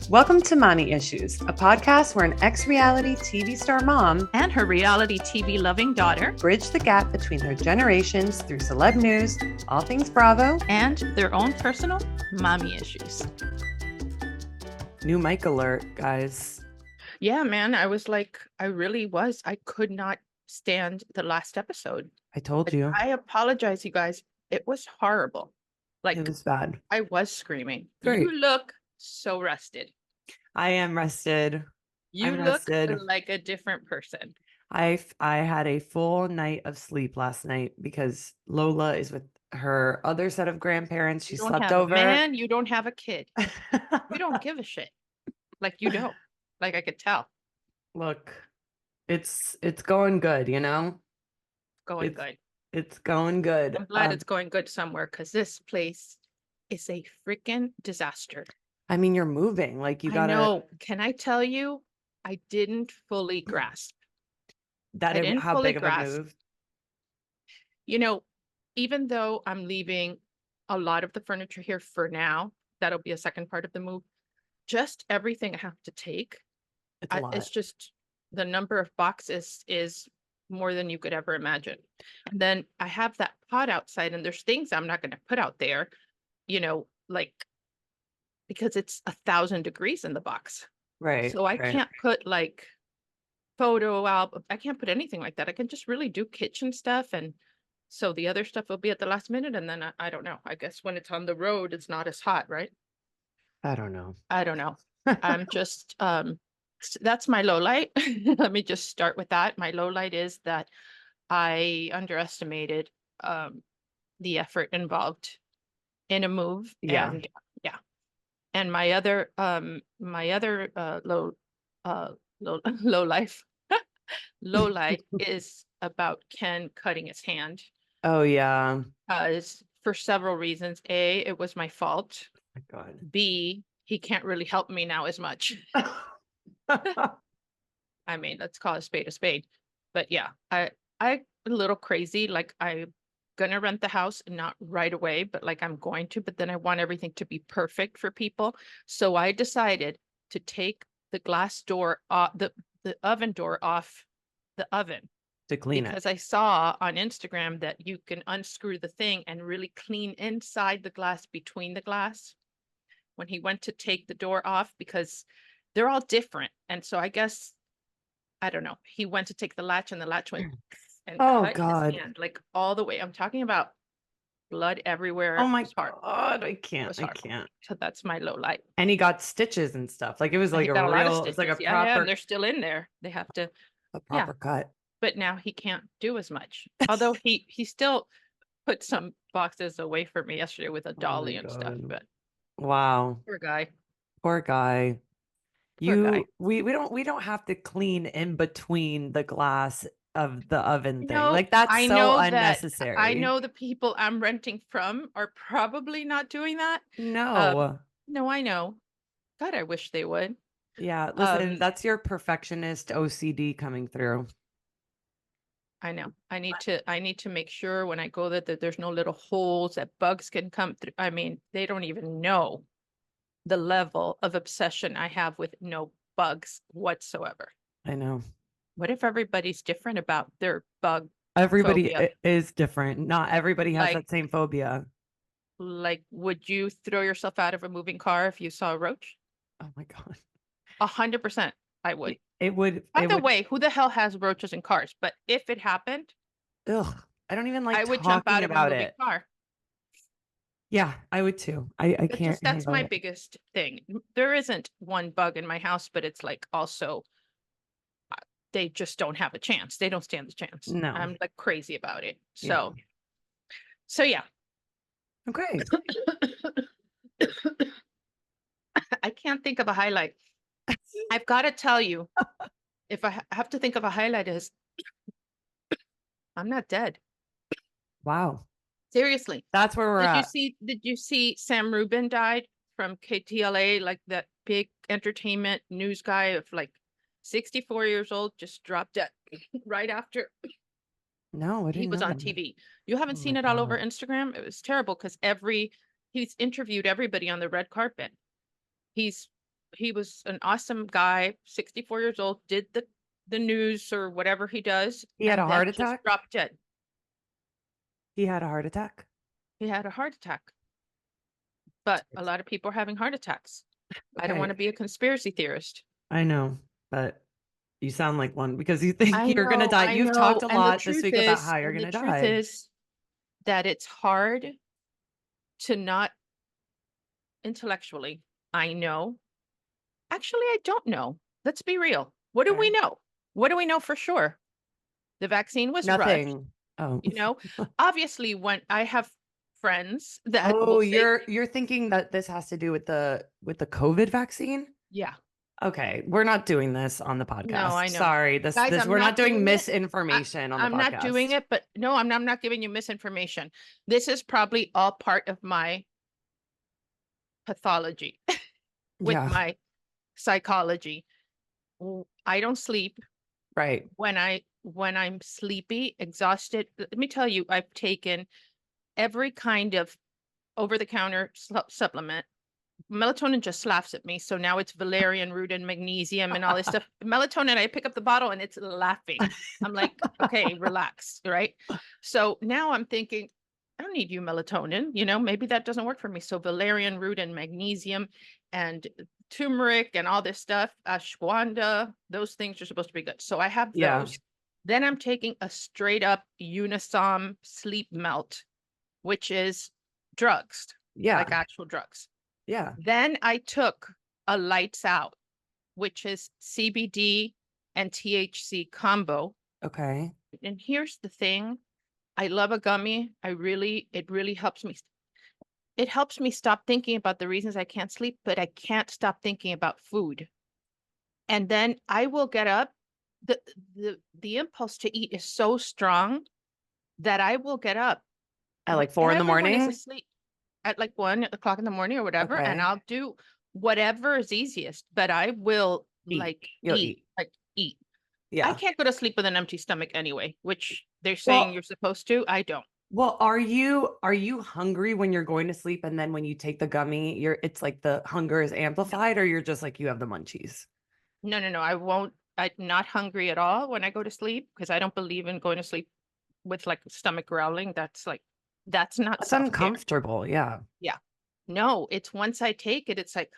Welcome to Mommy Issues, a podcast where an ex-reality TV star mom and her reality TV loving daughter bridge the gap between their generations through celeb news, all things Bravo, and their own personal mommy issues. New mic alert, guys. Yeah, man, I could not stand the last episode. I told you. I apologize, you guys. It was horrible. It was bad. I was screaming. Great. You look so rested. I am rested. I'm rested. Like a different person. I had a full night of sleep last night because Lola is with her other set of grandparents. She slept over. Man, you don't have a kid. You don't give a shit. Like you don't. Like I could tell. Look, it's going good, you know? Good. It's going good. I'm glad it's going good somewhere because this place is a freaking disaster. I mean, you're moving. Like you gotta. I know. Can I tell you? I didn't fully grasp how big of a move. You know, even though I'm leaving a lot of the furniture here for now, that'll be a second part of the move. Just everything I have to take. It's a lot. It's just the number of boxes is more than you could ever imagine. And then I have that pot outside, and there's things I'm not going to put out there, you know, like because it's 1,000 degrees in the box. Right. So I can't put like photo album. I can't put anything like that. I can just really do kitchen stuff. And so the other stuff will be at the last minute. And then I don't know. I guess when it's on the road, it's not as hot, right? I don't know. I'm just, that's my low light. Let me just start with that. My low light is that I underestimated the effort involved in a move. Yeah. And my other low light is about Ken cutting his hand. Oh yeah. It's for several reasons. A, it was my fault. Oh my God. B, he can't really help me now as much. I mean, let's call a spade a spade. But yeah, I a little crazy. Like I'm gonna rent the house, not right away, but like I'm going to, but then I want everything to be perfect for people. So I decided to take the glass door the oven door off the oven to clean because I saw on Instagram that you can unscrew the thing and really clean inside the glass between the glass when he went to take the door off because they're all different. And so I guess, I don't know, he went to take the latch and the latch went and cut his hand like all the way. I'm talking about blood everywhere. Oh my God, I can't. So that's my low light. And he got stitches and stuff. Like it was like a real, it's like a proper. Yeah, and they're still in there. They have to a proper cut. But now he can't do as much. Although he still put some boxes away for me yesterday with a dolly and stuff. But wow, poor guy. We don't have to clean in between the glass of the oven thing. Like that's so unnecessary. I know the people I'm renting from are probably not doing that. No, I know. God, I wish they would. Yeah, listen, that's your perfectionist OCD coming through. I know. I need to make sure when I go that there's no little holes that bugs can come through. I mean, they don't even know the level of obsession I have with no bugs whatsoever. I know. What if everybody's different about their bug? Everybody phobia? Is different. Not everybody has that same phobia. Like, would you throw yourself out of a moving car if you saw a roach? Oh my God. 100%. I would. It would. By the way, who the hell has roaches in cars? But if it happened, I don't even like. I would jump out of a moving car. Yeah, I would too. I can't. That's my biggest thing. There isn't one bug in my house, but it's like also they just don't have a chance. They don't stand the chance. No, I'm like crazy about it. So yeah. Okay. I can't think of a highlight. I've got to tell you, if I have to think of a highlight, is I'm not dead. Wow. Seriously. That's where we're at. Did you see Sam Rubin died from KTLA, like that big entertainment news guy of like 64 years old, just dropped dead right after. No, he was on TV. You haven't seen it all over Instagram? It was terrible because he's interviewed everybody on the red carpet. He's he was an awesome guy, 64 years old, did the news or whatever he does, He had and a then heart just attack? dropped dead. He had a heart attack? He had a heart attack. But a lot of people are having heart attacks. I don't want to Okay. be a conspiracy theorist. I know, but you sound like one because you think you're gonna die. I You've talked know. a lot this week about how you're And the gonna truth die. is that it's hard to not intellectually. I know. Actually, I don't know. Let's be real. What do we Okay. know? What do we know for sure? The vaccine was rushed, Nothing. Oh. you know? Obviously, when I have friends that Oh, will say, you're thinking that this has to do with the COVID vaccine? yeah, Okay, we're not doing this on the no, I podcast. know. Sorry. This Guys, this I'm we're not not doing doing it. misinformation on the I'm not doing podcast. it, but no, I'm not giving you misinformation. This is probably all part of my pathology with Yeah, my psychology. I don't sleep right. when I'm sleepy, exhausted. Let me tell you, I've taken every kind of over-the-counter supplement. Melatonin just laughs at me. So now it's valerian root and magnesium and all this stuff. Melatonin, I pick up the bottle and it's laughing. I'm like, okay, relax, right? So now I'm thinking, I don't need you melatonin, maybe that doesn't work for me. So valerian root and magnesium and turmeric and all this stuff, ashwagandha, those things are supposed to be good. So I have Yeah. those. Then I'm taking a straight up Unisom sleep melt, which is drugs, Yeah. like actual drugs. Yeah. Then I took a lights out, which is CBD and THC combo. Okay. And here's the thing. I love a gummy. It really helps me. It helps me stop thinking about the reasons I can't sleep, but I can't stop thinking about food. And then I will get up. The impulse to eat is so strong that I will get up At like 4 and in the everyone is morning? asleep at like 1 o'clock in the morning or whatever, and Okay. I'll do whatever is easiest, but I will Eat. like You'll eat. eat. I Yeah. can't go to sleep with an empty stomach anyway, which they're saying Well, you're supposed to. I don't. well, are you hungry when you're going to sleep and then when you take the gummy, it's like the hunger is No, amplified or you're just like you have the munchies? no. I won't. I'm not hungry at all when I go to sleep because I don't believe in going to sleep with like stomach growling. That's not That's self-care. uncomfortable. Yeah. Yeah. No, it's once I take it, it's like,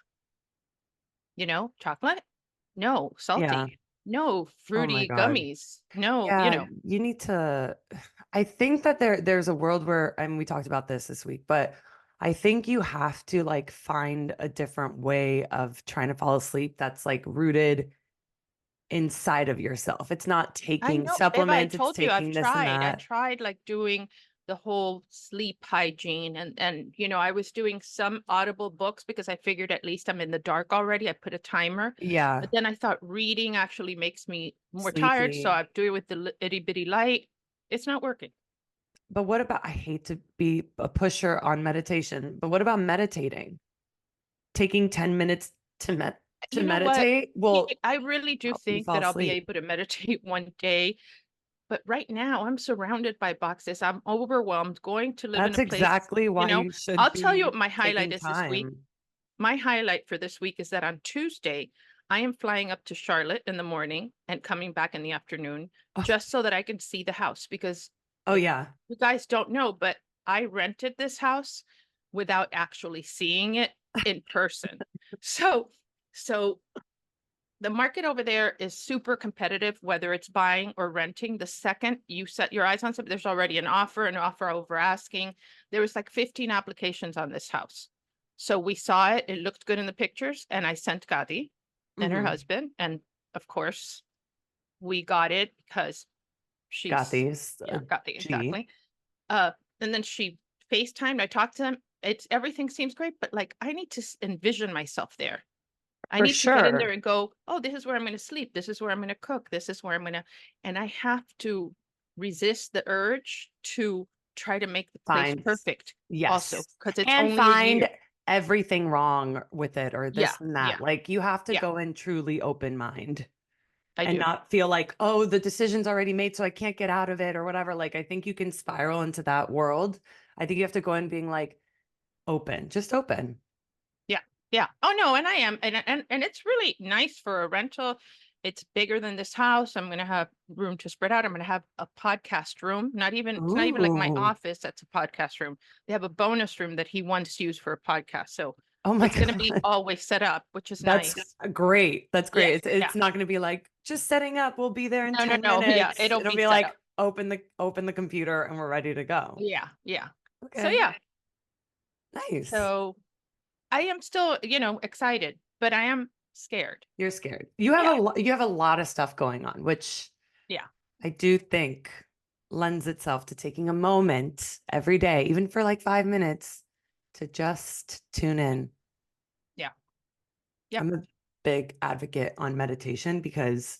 chocolate? No, Yeah. salty. No, Oh my fruity God. gummies. No, Yeah, you need to I think that there's a world where, and we talked about this week, but I think you have to like find a different way of trying to fall asleep that's like rooted inside of yourself. It's not I taking know, Beba, I supplements, it's told you I've taking this and tried. I that. tried like doing the whole sleep hygiene and I was doing some audible books because I figured at least I'm in the dark already. I put a timer, Yeah, but then I thought reading actually makes me more tired, so sleepy. I do it with the itty bitty light. It's not working. But what about, I hate to be a pusher on meditation, but what about meditating? Taking 10 minutes to You know what? meditate will I really do help you think fall that I'll be asleep. able to meditate one day. But right now, I'm surrounded by boxes. I'm overwhelmed going to live in That's a place, exactly why you should I'll tell you what be my highlight taking is this week. time. My highlight for this week is that on Tuesday, I am flying up to Charlotte in the morning and coming back in the afternoon Oh, just so that I can see the house because oh yeah. you guys don't know, but I rented this house without actually seeing it in person. So, so the market over there is super competitive, whether it's buying or renting. The second you set your eyes on something, there's already an offer over asking. There was like 15 applications on this house. So we saw it. It looked good in the pictures. And I sent Gadi and her Hmm. husband. And of course, we got it because Got she's, these. yeah, Gadi, G. exactly. Uh, and then she FaceTimed. I talked to them. Everything seems great, but like I need to envision myself there. I For need to get in there sure. and go, oh, this is where I'm going to sleep. This is where I'm going to cook. This is where I'm going to, and I have to resist the urge to try to make the place Find, perfect also, yes. because it's And only a find year. everything wrong with it or Yeah, this and that. yeah, Like you have to yeah, go in truly open mind I and do. not feel like, oh, the decision's already made, so I can't get out of it or whatever. Like I think you can spiral into that world. I think you have to go in being like open, just open. Yeah, Yeah. Oh no, and I am. And it's really nice for a rental. It's bigger than this house. I'm gonna have room to spread out. I'm gonna have a podcast room. It's not even like my Ooh. office, that's a podcast room. They have a bonus room that he once used for a podcast. So Oh my it's gonna be God. always set up, which is That's nice. great. That's Yeah, great. yeah. It's not going to be like just setting up. We'll be there in No, no, 10 no. Yeah, minutes. it'll It'll be be set like up. open the computer and we're ready to go. Yeah, yeah. So Okay. yeah. Nice. So I am still, excited, but I am scared. You're scared. Yeah, You have a lot of stuff going on, which yeah, I do think lends itself to taking a moment every day, even for like 5 minutes, to just tune in. yeah. Yep. I'm a big advocate on meditation because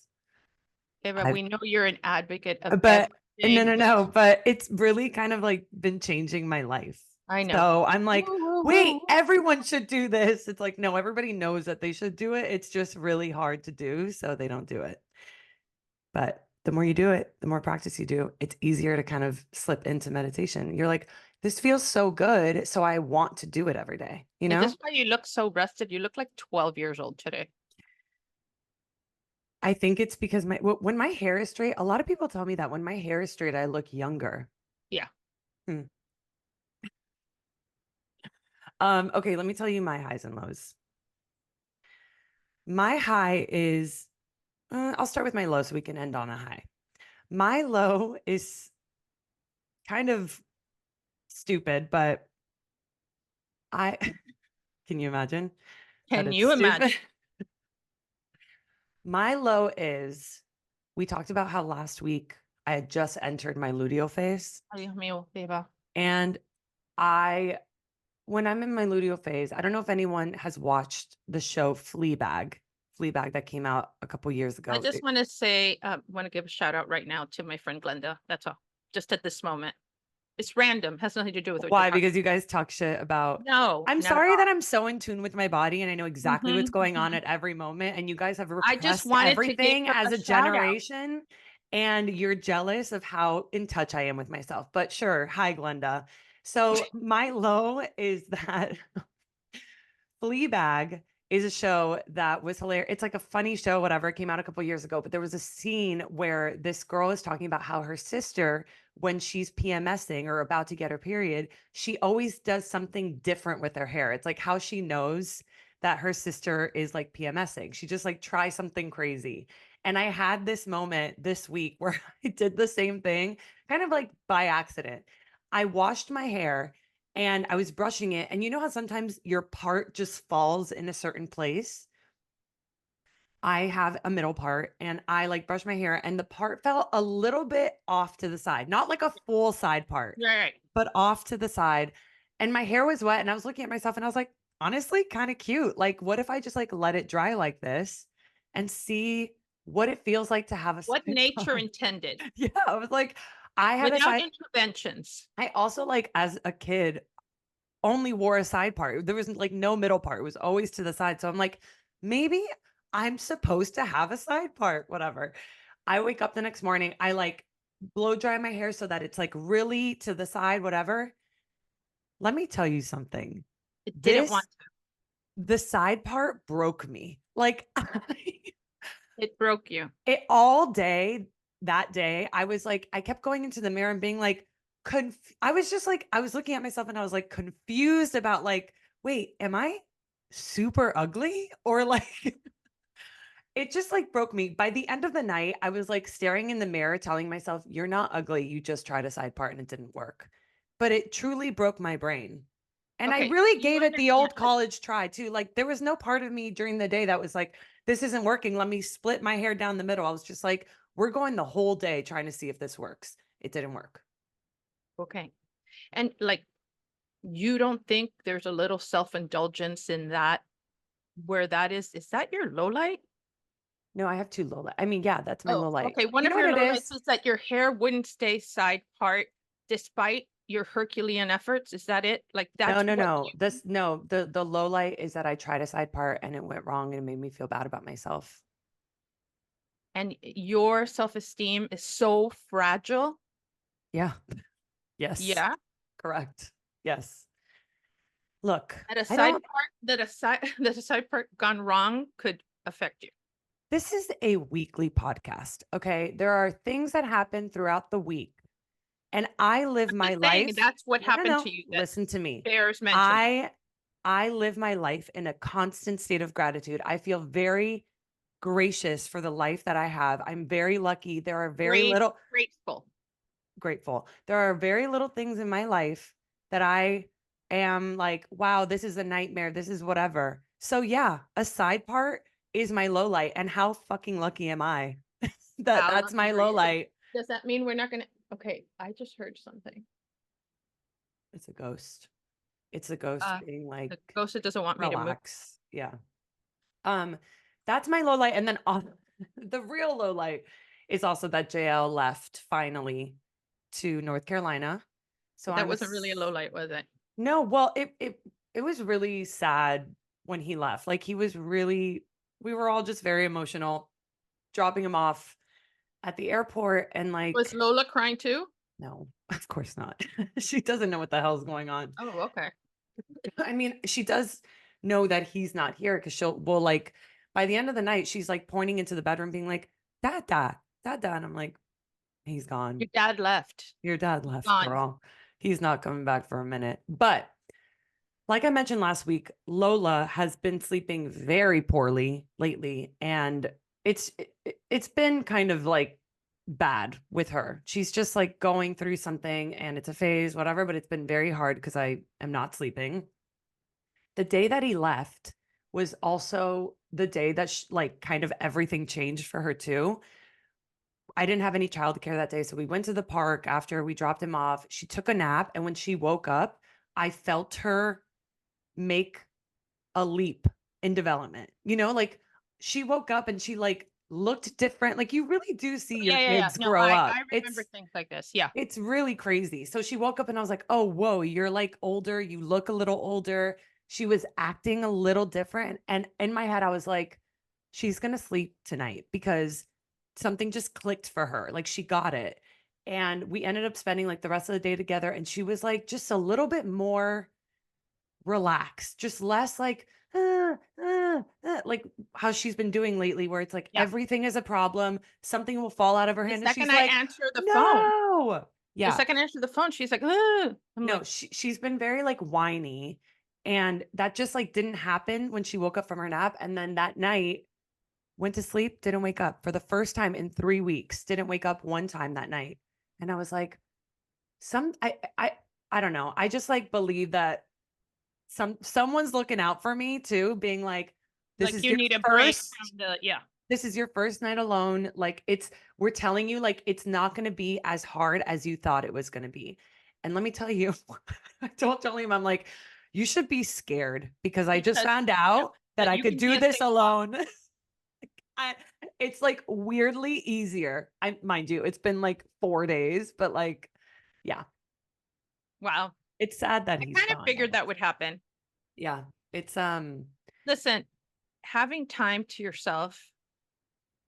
Okay, but I've, we know you're an advocate of but no, everything, no, but no, but it's really kind of like been changing my life. I know. So I'm Woo, like, woo, wait, woo, woo. everyone should do this. It's like, no, everybody knows that they should do it. It's just really hard to do. So they don't do it. But the more you do it, the more practice you do, it's easier to kind of slip into meditation. You're like, this feels so good. So I want to do it every day, you Is know? this why you look so rested? You look like 12 years old today. I think it's because when my hair is straight, a lot of people tell me that when my hair is straight, I look younger. Yeah. Hmm. Okay, let me tell you my highs and lows. My high is, I'll start with my low so we can end on a high. My low is kind of stupid, but I can you imagine that Can it's you stupid? imagine? My low is we talked about how last week I had just entered my luteal phase. Ay, Dios mío, Beba. And I, when I'm in my luteal phase, I don't know if anyone has watched the show Fleabag that came out a couple years I ago. just want to say, want to give a shout out right now to my friend Glenda. That's all. Just at this moment. It's random. Has nothing to do with what you're Why? talking Because you guys talk shit about. No, I'm not at sorry that all. I'm so in tune with my body and I know exactly what's going on Mhm. at every moment. And you guys have I just repressed wanted to give everything her as a a shout out. generation. And you're jealous of how in touch I am with myself. But sure. Hi, Glenda. So my low is that Fleabag is a show that was hilarious. It's like a funny show, whatever. It came out a couple years ago, but there was a scene where this girl is talking about how her sister, when she's PMSing or about to get her period, she always does something different with her hair. It's like how she knows that her sister is like PMSing. She just like tries something crazy. And I had this moment this week where I did the same thing, kind of like by accident. I washed my hair and I was brushing it. And you know how sometimes your part just falls in a certain place? I have a middle part and I like brush my hair and the part fell a little bit off to the side, not like a full side part, Right. but off to the side. And my hair was wet and I was looking at myself and I was like, honestly, kind of cute. Like, what if I just like let it dry like this and see what it feels like to have a What side nature part? intended Yeah, I was like, I have a without side. interventions. I also like as a kid only wore a side part. There was like no middle part. It was always to the side. So I'm like, maybe I'm supposed to have a side part, whatever. I wake up the next morning, I like blow dry my hair so that it's like really to the side, whatever. Let me tell you something. It didn't want This, the side part broke me. Like it broke you. it all day that day, I was like, I kept going into the mirror and being like, I was just like, I was looking at myself and I was like confused about like, wait, am I super ugly? Or like, it just like broke me. By the end of the night, I was like staring in the mirror, telling myself, you're not ugly. You just tried a side part and it didn't work. But it truly broke my brain. And I Okay, really you gave it the understand old that. college try too. Like there was no part of me during the day that was like, this isn't working. Let me split my hair down the middle. I was just like, we're going the whole day trying to see if this works. It didn't work. Okay. And like, you don't think there's a little self-indulgence in that, where that is that your low light? No, I have two low light. I mean, yeah, that's my Oh, low light. okay. One You of know what your it low lights is? is that your hair wouldn't stay side part despite your Herculean efforts. Is that it? Like No, that's no, what no. you This no, the low light is that I tried a side part and it went wrong and it made me feel bad about myself. and your self-esteem is so fragile. Yeah. Yes. Yeah. Correct. Yes. look, That a I side don't, part that a side that a side part gone wrong could affect you. this is a weekly podcast. Okay. There are things that happen throughout the week, and I live I'm my just saying life. that's what No, no, happened no. to you that Listen to me. bears mentioning. I I live my life in a constant state of gratitude. I feel very gracious for the life that I have. I'm very lucky. There are very little Grateful. grateful. There are very little things in my life that I am like, wow, this is a nightmare. This is whatever. So yeah, a side part is my low light. And how fucking lucky am I that How that's lucky my are low you? light? Does that mean we're not gonna okay, I just heard something. It's a ghost. It's a ghost Uh being like, the ghost that doesn't want me to move. relax. Yeah. Um, that's my low light. And then on the real low light is also that JL left finally to North Carolina. So But that I'm wasn't really a low light, was it? no, well, it was really sad when he left. Like he was really, we were all just very emotional, dropping him off at the airport and Was like, Lola crying too? no, of course not. She doesn't know what the hell's going on. Oh, okay. I mean, she does know that he's not here because well, like by the end of the night, she's like pointing into the bedroom, being like, Dada, Dada. And I'm like, he's Your gone. dad left. Your dad He's left, gone. girl. He's not coming back for a minute. But like I mentioned last week, Lola has been sleeping very poorly lately. And it's been kind of like bad with her. She's just like going through something and it's a phase, whatever, but it's been very hard because I am not sleeping. The day that he left was also the day that like kind of everything changed for her too. I didn't have any childcare that day, so we went to the park after we dropped him off. She took a nap, and when she woke up, I felt her make a leap in development. Like she woke up and she like looked different. Like you really do see your Yeah, yeah, yeah. kids No, grow I up. remember things like this. Yeah. It's really crazy. So she woke up and I was like, "Oh, whoa, you're like older. You look a little older." She was acting a little different. And in my head, I was like, she's going to sleep tonight because something just clicked for her. Like she got it. And we ended up spending like the rest of the day together. And she was like just a little bit more relaxed, just less like, like how she's been doing lately, where it's like Yeah. everything is a problem. Something will fall out of her The hand. And second she's I like, answer the phone, no. the Yeah. second I answer the phone, she's like, "Ugh." I'm No, like, she's been very like whiny. And that just like didn't happen when she woke up from her nap. And then that night, went to sleep, didn't wake up for the first time in 3 weeks, didn't wake up one time that night. And I was like, some I don't know. I just like believe that someone's looking out for me too, being like, this like is you your need a break first from the yeah. this is your first night alone. Like we're telling you, like, it's not going to be as hard as you thought it was going to be. And let me tell you, I don't tell him, I'm like, you should be scared because I just Because found yeah, out that that I you could can be do a this safe mom. alone. I, it's like weirdly easier. Mind you, it's been like 4 days, but like, yeah, Wow. it's sad that I he's kind of gone figured though. that would happen. Yeah. It's, Listen, having time to yourself,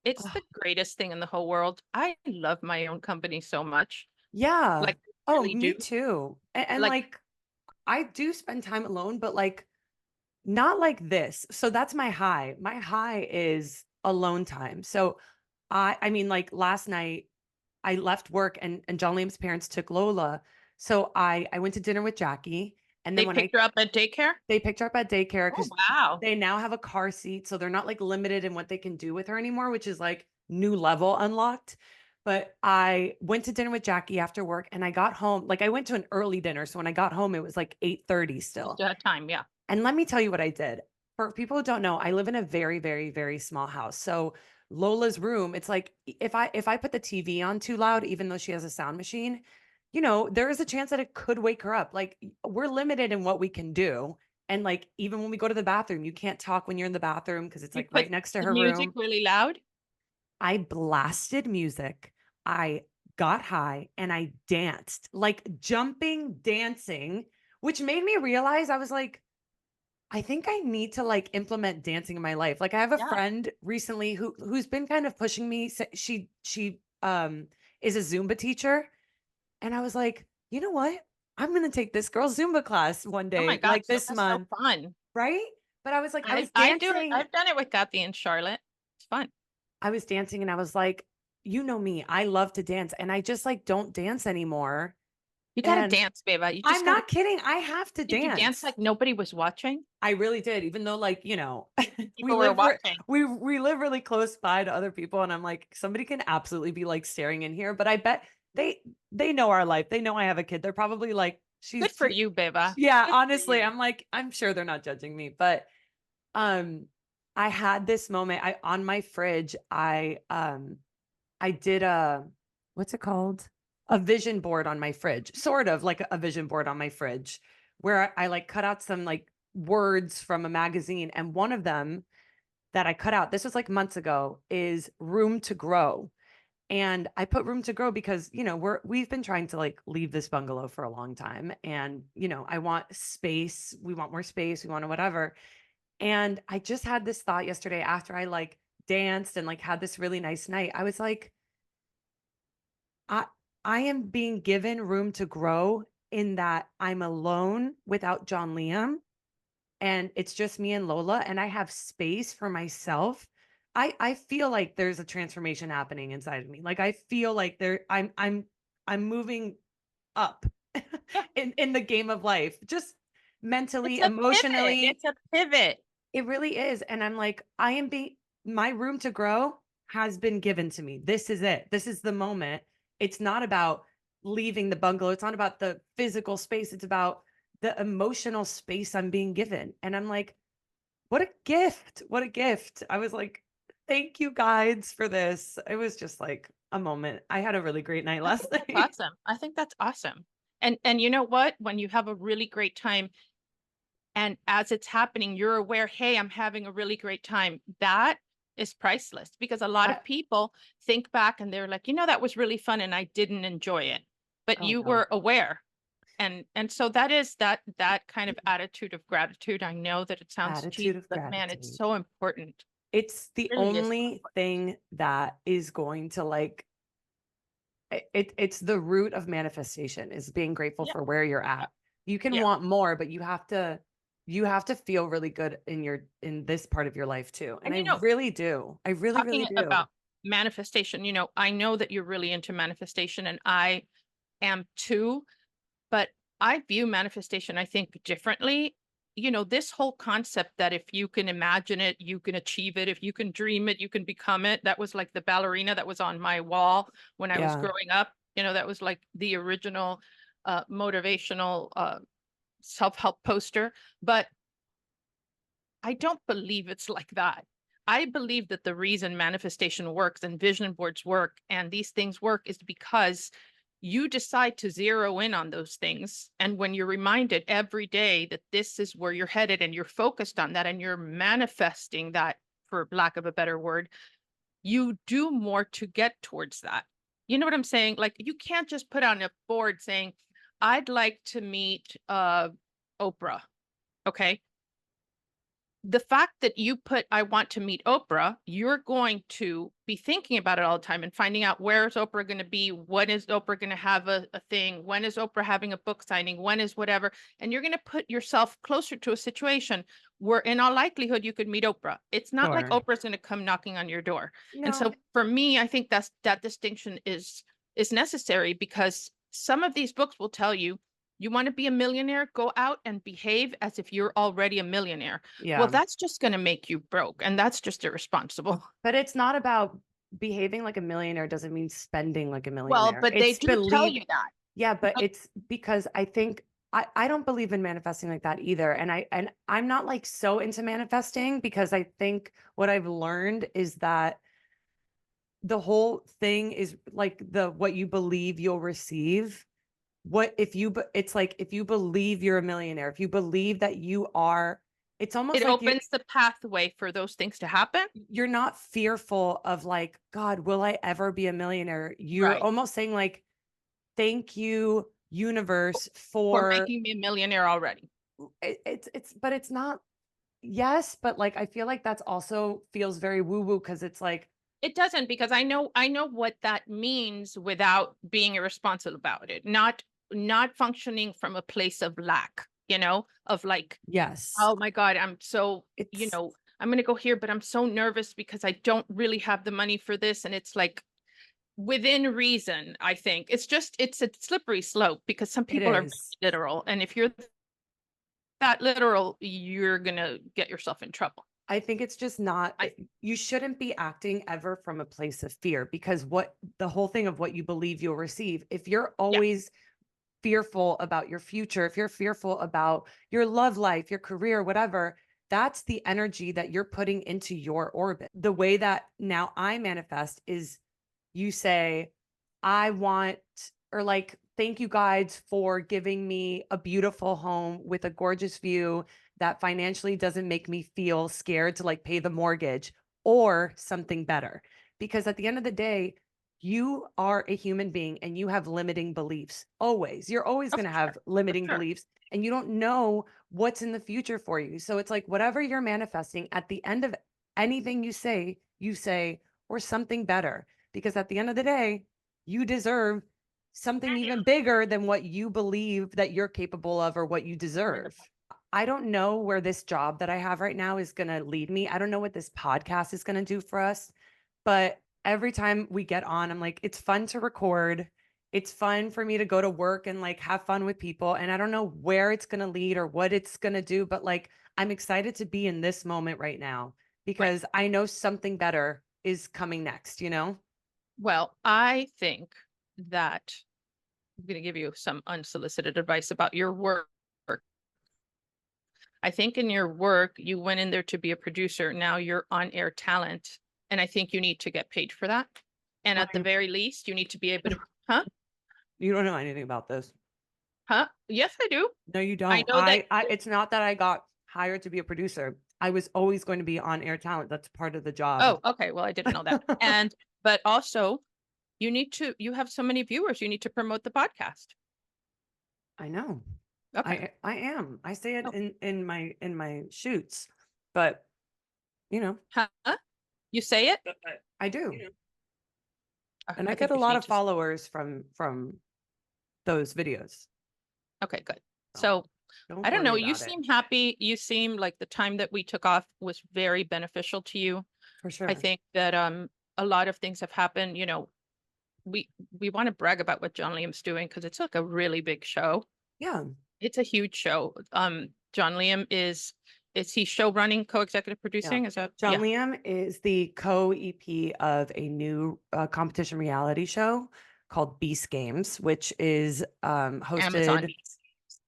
it's oh, the greatest thing in the whole world. I love my own company so much. yeah. Like I Oh, really me do. too. And Like like, I do spend time alone, but like, not like this. So that's my high. My high is alone time. So I mean, like last night I left work and John Liam's parents took Lola. So I went to dinner with Jackie. And then they when picked her up at daycare. they picked her up at daycare Oh because wow. they now have a car seat. So they're not like limited in what they can do with her anymore, which is like new level unlocked. But I went to dinner with Jackie after work and I got home. Like I went to an early dinner. So when I got home, it was like 8:30 You still. still have time, yeah. And let me tell you what I did. For people who don't know, I live in a very, very, very small house. So Lola's room, it's like if I put the TV on too loud, even though she has a sound machine, there is a chance that it could wake her up. Like we're limited in what we can do. And like even when we go to the bathroom, you can't talk when you're in the bathroom because it's You like put right next to the her music room. really loud. I blasted music. I got high and I danced, like jumping, dancing, which made me realize I was like, I think I need to like implement dancing in my life. Like I have a Yeah. friend recently who's been kind of pushing me. She is a Zumba teacher and I was like, "You know what? I'm going to take this girl Zumba class one Oh my day, God, like so this that's so month. fun. Right. But I was like, I was I do it. dancing. I've done it with Kathy in Charlotte. It's fun. I was dancing and I was like, you know me, I love to dance and I just like don't dance anymore. You got to And dance, Beba. You just I'm got to. not kidding. I have to Did you dance dance. like nobody was watching? I really did, even though like, we People were live watching. we live really close by to other people and I'm like, somebody can absolutely be like staring in here, but I bet they know our life. They know I have a kid. They're probably like, Good for you, Beba. yeah, Good for honestly, you. I'm like, I'm sure they're not judging me, but um I had this moment I on my fridge, I did what's it called? A vision board on my fridge, sort of like a vision board on my fridge, where I like cut out some like words from a magazine. And one of them that I cut out, this was like months ago, is room to grow. And I put room to grow because, we've been trying to like leave this bungalow for a long time. And, I want space. We want more space. We want to whatever. And I just had this thought yesterday after I like danced and like had this really nice night. I was like, I I am being given room to grow in that I'm alone without John Liam and it's just me and Lola and I have space for myself. I feel like there's a transformation happening inside of me. Like I feel like I'm moving up Yeah, in the game of life. Just it's mentally, a pivot. emotionally, It's a pivot. it really is. And I'm like, I am being my room to grow has been given to me. This is it. This is the moment. It's not about leaving the bungalow. It's not about the physical space. It's about the emotional space I'm being given. And I'm like, what a gift. What a gift. I was like, thank you guides for this. It was just like a moment. I had a really great night I last think that's night. awesome. I think that's awesome. And you know what? When you have a really great time and as it's happening, you're aware, hey, I'm having a really great time. That is priceless because a lot I, of people think back and they're like, that was really fun and I didn't enjoy it. But oh you no. were aware. And so that is that kind of attitude of gratitude. I know that it sounds cheesy, Attitude of but man, it's gratitude. so important. It's the It really is so only important. thing that is going to like it's the root of manifestation is being grateful Yeah. for where you're Yeah. at. You can Yeah. want more, but you have to feel really good in this part of your life too. And And I really do. I really, really talking do. about manifestation, I know that you're really into manifestation and I am too, but I view manifestation, I think, differently. This whole concept that if you can imagine it, you can achieve it. If you can dream it, you can become it. That was like the ballerina that was on my wall when I was Yeah. growing up. That was like the original motivational self-help poster. But I don't believe it's like that. I believe that the reason manifestation works and vision boards work and these things work is because you decide to zero in on those things. And when you're reminded every day that this is where you're headed and you're focused on that and you're manifesting that, for lack of a better word, you do more to get towards that. You know what I'm saying? Like you can't just put on a board saying, I'd like to meet Oprah. Okay, the fact that you put I want to meet Oprah, you're going to be thinking about it all the time and finding out where is Oprah going to be, when is Oprah going to have a thing, when is Oprah having a book signing, when is whatever, and you're going to put yourself closer to a situation where in all likelihood you could meet Oprah. It's not like Sure. Oprah's going to come knocking on your door. And No. so for me, I think that distinction is necessary because some of these books will tell you you want to be a millionaire, go out and behave as if you're already a millionaire. Well, Yeah. that's just going to make you broke, and that's just irresponsible. But it's not about behaving like a millionaire doesn't mean spending like a Well, millionaire. but they It's do tell believe you that. Yeah, but But it's because I think I don't believe in manifesting like that either. And I'm not like so into manifesting because I think what I've learned is that the whole thing is like the what you believe you'll receive. What if you it's like if you believe you're a millionaire, if you believe that you are, it's almost it like opens the pathway for those things to happen. you're not fearful of like, God, will I ever be a millionaire? You're Right. almost saying like, thank you, universe, For for making me a millionaire already. it's but it's not. Yes, but like I feel like that's also feels very woo woo because it's like, It doesn't because I know what that means without being irresponsible about it. Not not functioning from a place of lack, of like, Yes. oh my God, I'm so, It's I'm going to go here, but I'm so nervous because I don't really have the money for this. And it's like within reason, I think. It's a slippery slope because some it people are is. literal. And if you're that literal, you're going to get yourself in trouble. I think it's just not, I, you shouldn't be acting ever from a place of fear, because what the whole thing of what you believe you'll receive, if you're yeah, always fearful about your future, if you're fearful about your love life, your career, whatever, that's the energy that you're putting into your orbit. The way that now I manifest is you say, I want, or like, thank you guys for giving me a beautiful home with a gorgeous view that financially doesn't make me feel scared to like pay the mortgage, or something better. Because at the end of the day, you are a human being and you have limiting beliefs. Always. You're always oh, going to for sure, have for limiting sure. beliefs, and you don't know what's in the future for you. So it's like whatever you're manifesting at the end of anything you say, or something better. Because at the end of the day, you deserve something even bigger than what you believe that you're capable of or what you deserve. I don't know where this job that I have right now is going to lead me. I don't know what this podcast is going to do for us, but every time we get on, I'm like, it's fun to record. It's fun for me to go to work and like have fun with people. And I don't know where it's going to lead or what it's going to do, but like, I'm excited to be in this moment right now Right. because I know something better is coming next, you know? Well, I think that I'm going to give you some unsolicited advice about your work. I think in your work, you went in there to be a producer. Now you're on air talent. And I think you need to get paid for that. And at the Fine. very least, you need to be able to, huh? You don't know anything about this. Huh? Yes, I do. No, you I don't. know that. It's not that I got hired to be a producer. I was always going to be on air talent. That's part of the job. Oh, okay. Well, I didn't know that. But also, you have so many viewers, you need to promote the podcast. I know. Okay. I am. I say it Oh, in my shoots, but you know, huh? You say it? I do. And I I get think a you lot need of to. followers from those videos. Okay, good. So So don't I don't worry know. You about it. seem happy. You seem like the time that we took off was very beneficial to you. For I sure. think that a lot of things have happened. We we want to brag about what John Liam's doing because it's like a really big show. Yeah. It's a huge show. John Liam is he show running, co-executive Yeah. producing? Is that John yeah, Liam is the co-EP of a new competition reality show called Beast Games, which is Amazon. hosted.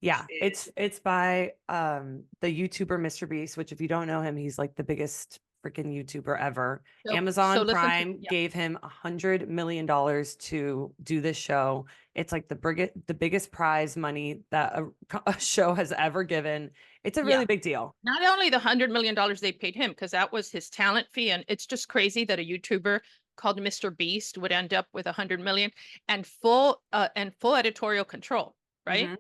Yeah, it's by the YouTuber Mr. Beast, which if you don't know him, he's like the biggest freaking YouTuber ever. So Amazon listen to Prime yeah, gave him $100 million to do this show. It's like the biggest prize money that a show has ever given. It's a yeah. really big deal. Not only the $100 million they paid him, because that was his talent fee, and it's just crazy that a YouTuber called Mr. Beast would end up with 100 million and full editorial control, right? Hmm.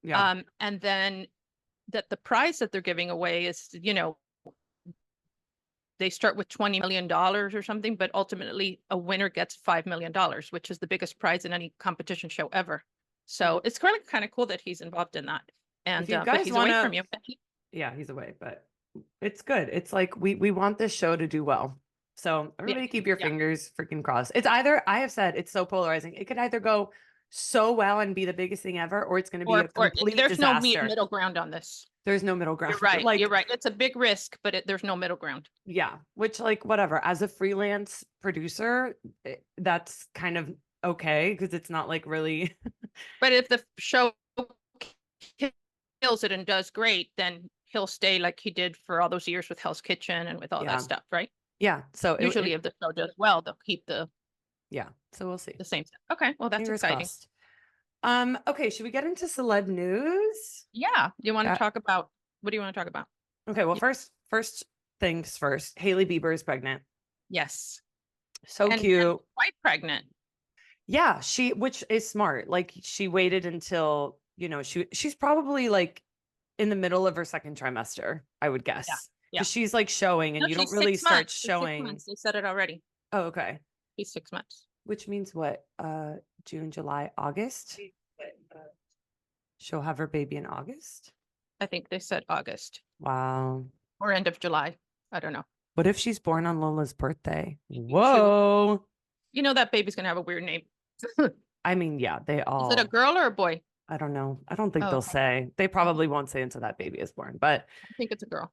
Yeah. And then that the prize that they're giving away is, they start with $20 million or something, but ultimately a winner gets $5 million, which is the biggest prize in any competition show ever. So it's kind of cool that he's involved in that. If And you but guys he's want away to, from you. yeah, he's away, but it's good. It's like we want this show to do well. So Yeah, everybody keep your yeah. fingers freaking crossed. It's either, I have said it's so polarizing. It could either go so well and be the biggest thing ever, or it's going to be a Or complete there's no disaster. middle ground on this. There's no middle You're ground. right. You're Like, right. It's a big risk, but there's no middle ground. yeah, which like whatever. As a freelance producer, that's kind of okay because it's not like really. But if the show kills it and does great, then he'll stay like he did for all those years with Hell's Kitchen and with all that Yeah. stuff, right? Yeah. So Usually, if the show does well, they'll keep yeah. So we'll see. the same stuff. Okay, well, that's Fingers exciting. crossed. Okay, should we get into celeb news? Yeah. You want Yeah. to talk about what do you want to talk about? Okay, well, Yeah. first things first. Hailey Bieber is pregnant. Yes. So And cute. quite pregnant. Yeah, which is smart. Like she waited until, she's probably like in the middle of her second trimester, I would Yeah. guess. Yeah. Because she's like showing No, and you don't she's really 6 months. start She's six showing. months. They said it already. Oh, okay. She's 6 months. Which means what? June, July, August? She'll have her baby in August. I think they said August Wow. or end of July. I don't know. What if she's born on Lola's birthday? She will. Whoa. You know that baby's gonna have a weird name. I mean, yeah, they Is it a all, girl or a boy? I don't know. I don't think Oh, they'll okay. say. They Oh, probably won't say until that baby is born. But I think it's a girl.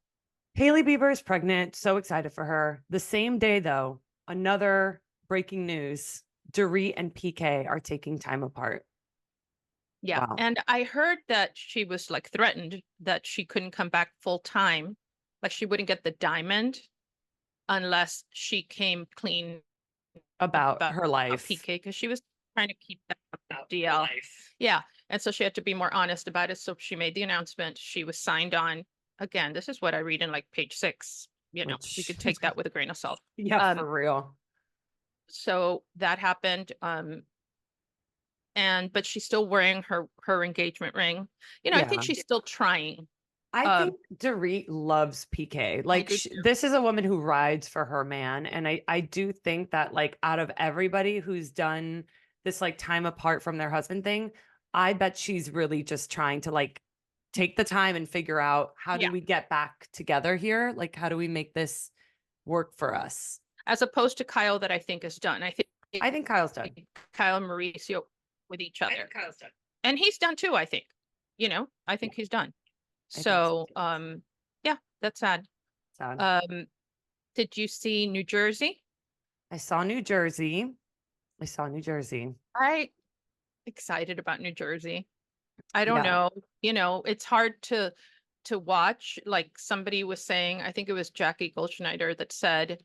Hailey Bieber is pregnant. So excited for her. The same day, though, another breaking news. Dorit and PK are taking time apart. Yeah. Wow. And I heard that she was like threatened that she couldn't come back full time. Like she wouldn't get the diamond unless she came clean About about her life. PK because she was trying to keep that DL. Yeah. And so she had to be more honest about it. So she made the announcement. She was signed on. Again, this is what I read in like page 6. You know, we Which, could take that with a grain of salt. yeah, Um, for real. so that happened. And but she's still wearing her engagement ring. You know, I think Yeah. she's still trying. I Um, think Dorit loves PK. I Like do too. this is a woman who rides for her man, and I do think that like out of everybody who's done this like time apart from their husband thing, I bet she's really just trying to like take the time and figure out how do Yeah. we get back together here? Like how do we make this work for us? As opposed to Kyle that I think is done. I think I think Kyle's done. Kyle and Mauricio with each I other. think Kyle's done. And he's done too, I think. You know, I Yeah, think he's done. I think so So too. yeah, that's sad. Sad. Um, did you see New Jersey? I saw New Jersey. I saw New Jersey. I excited about New Jersey. I don't Yeah. know. You know, it's hard to watch. Like somebody was saying, I think it was Jackie Goldschneider that said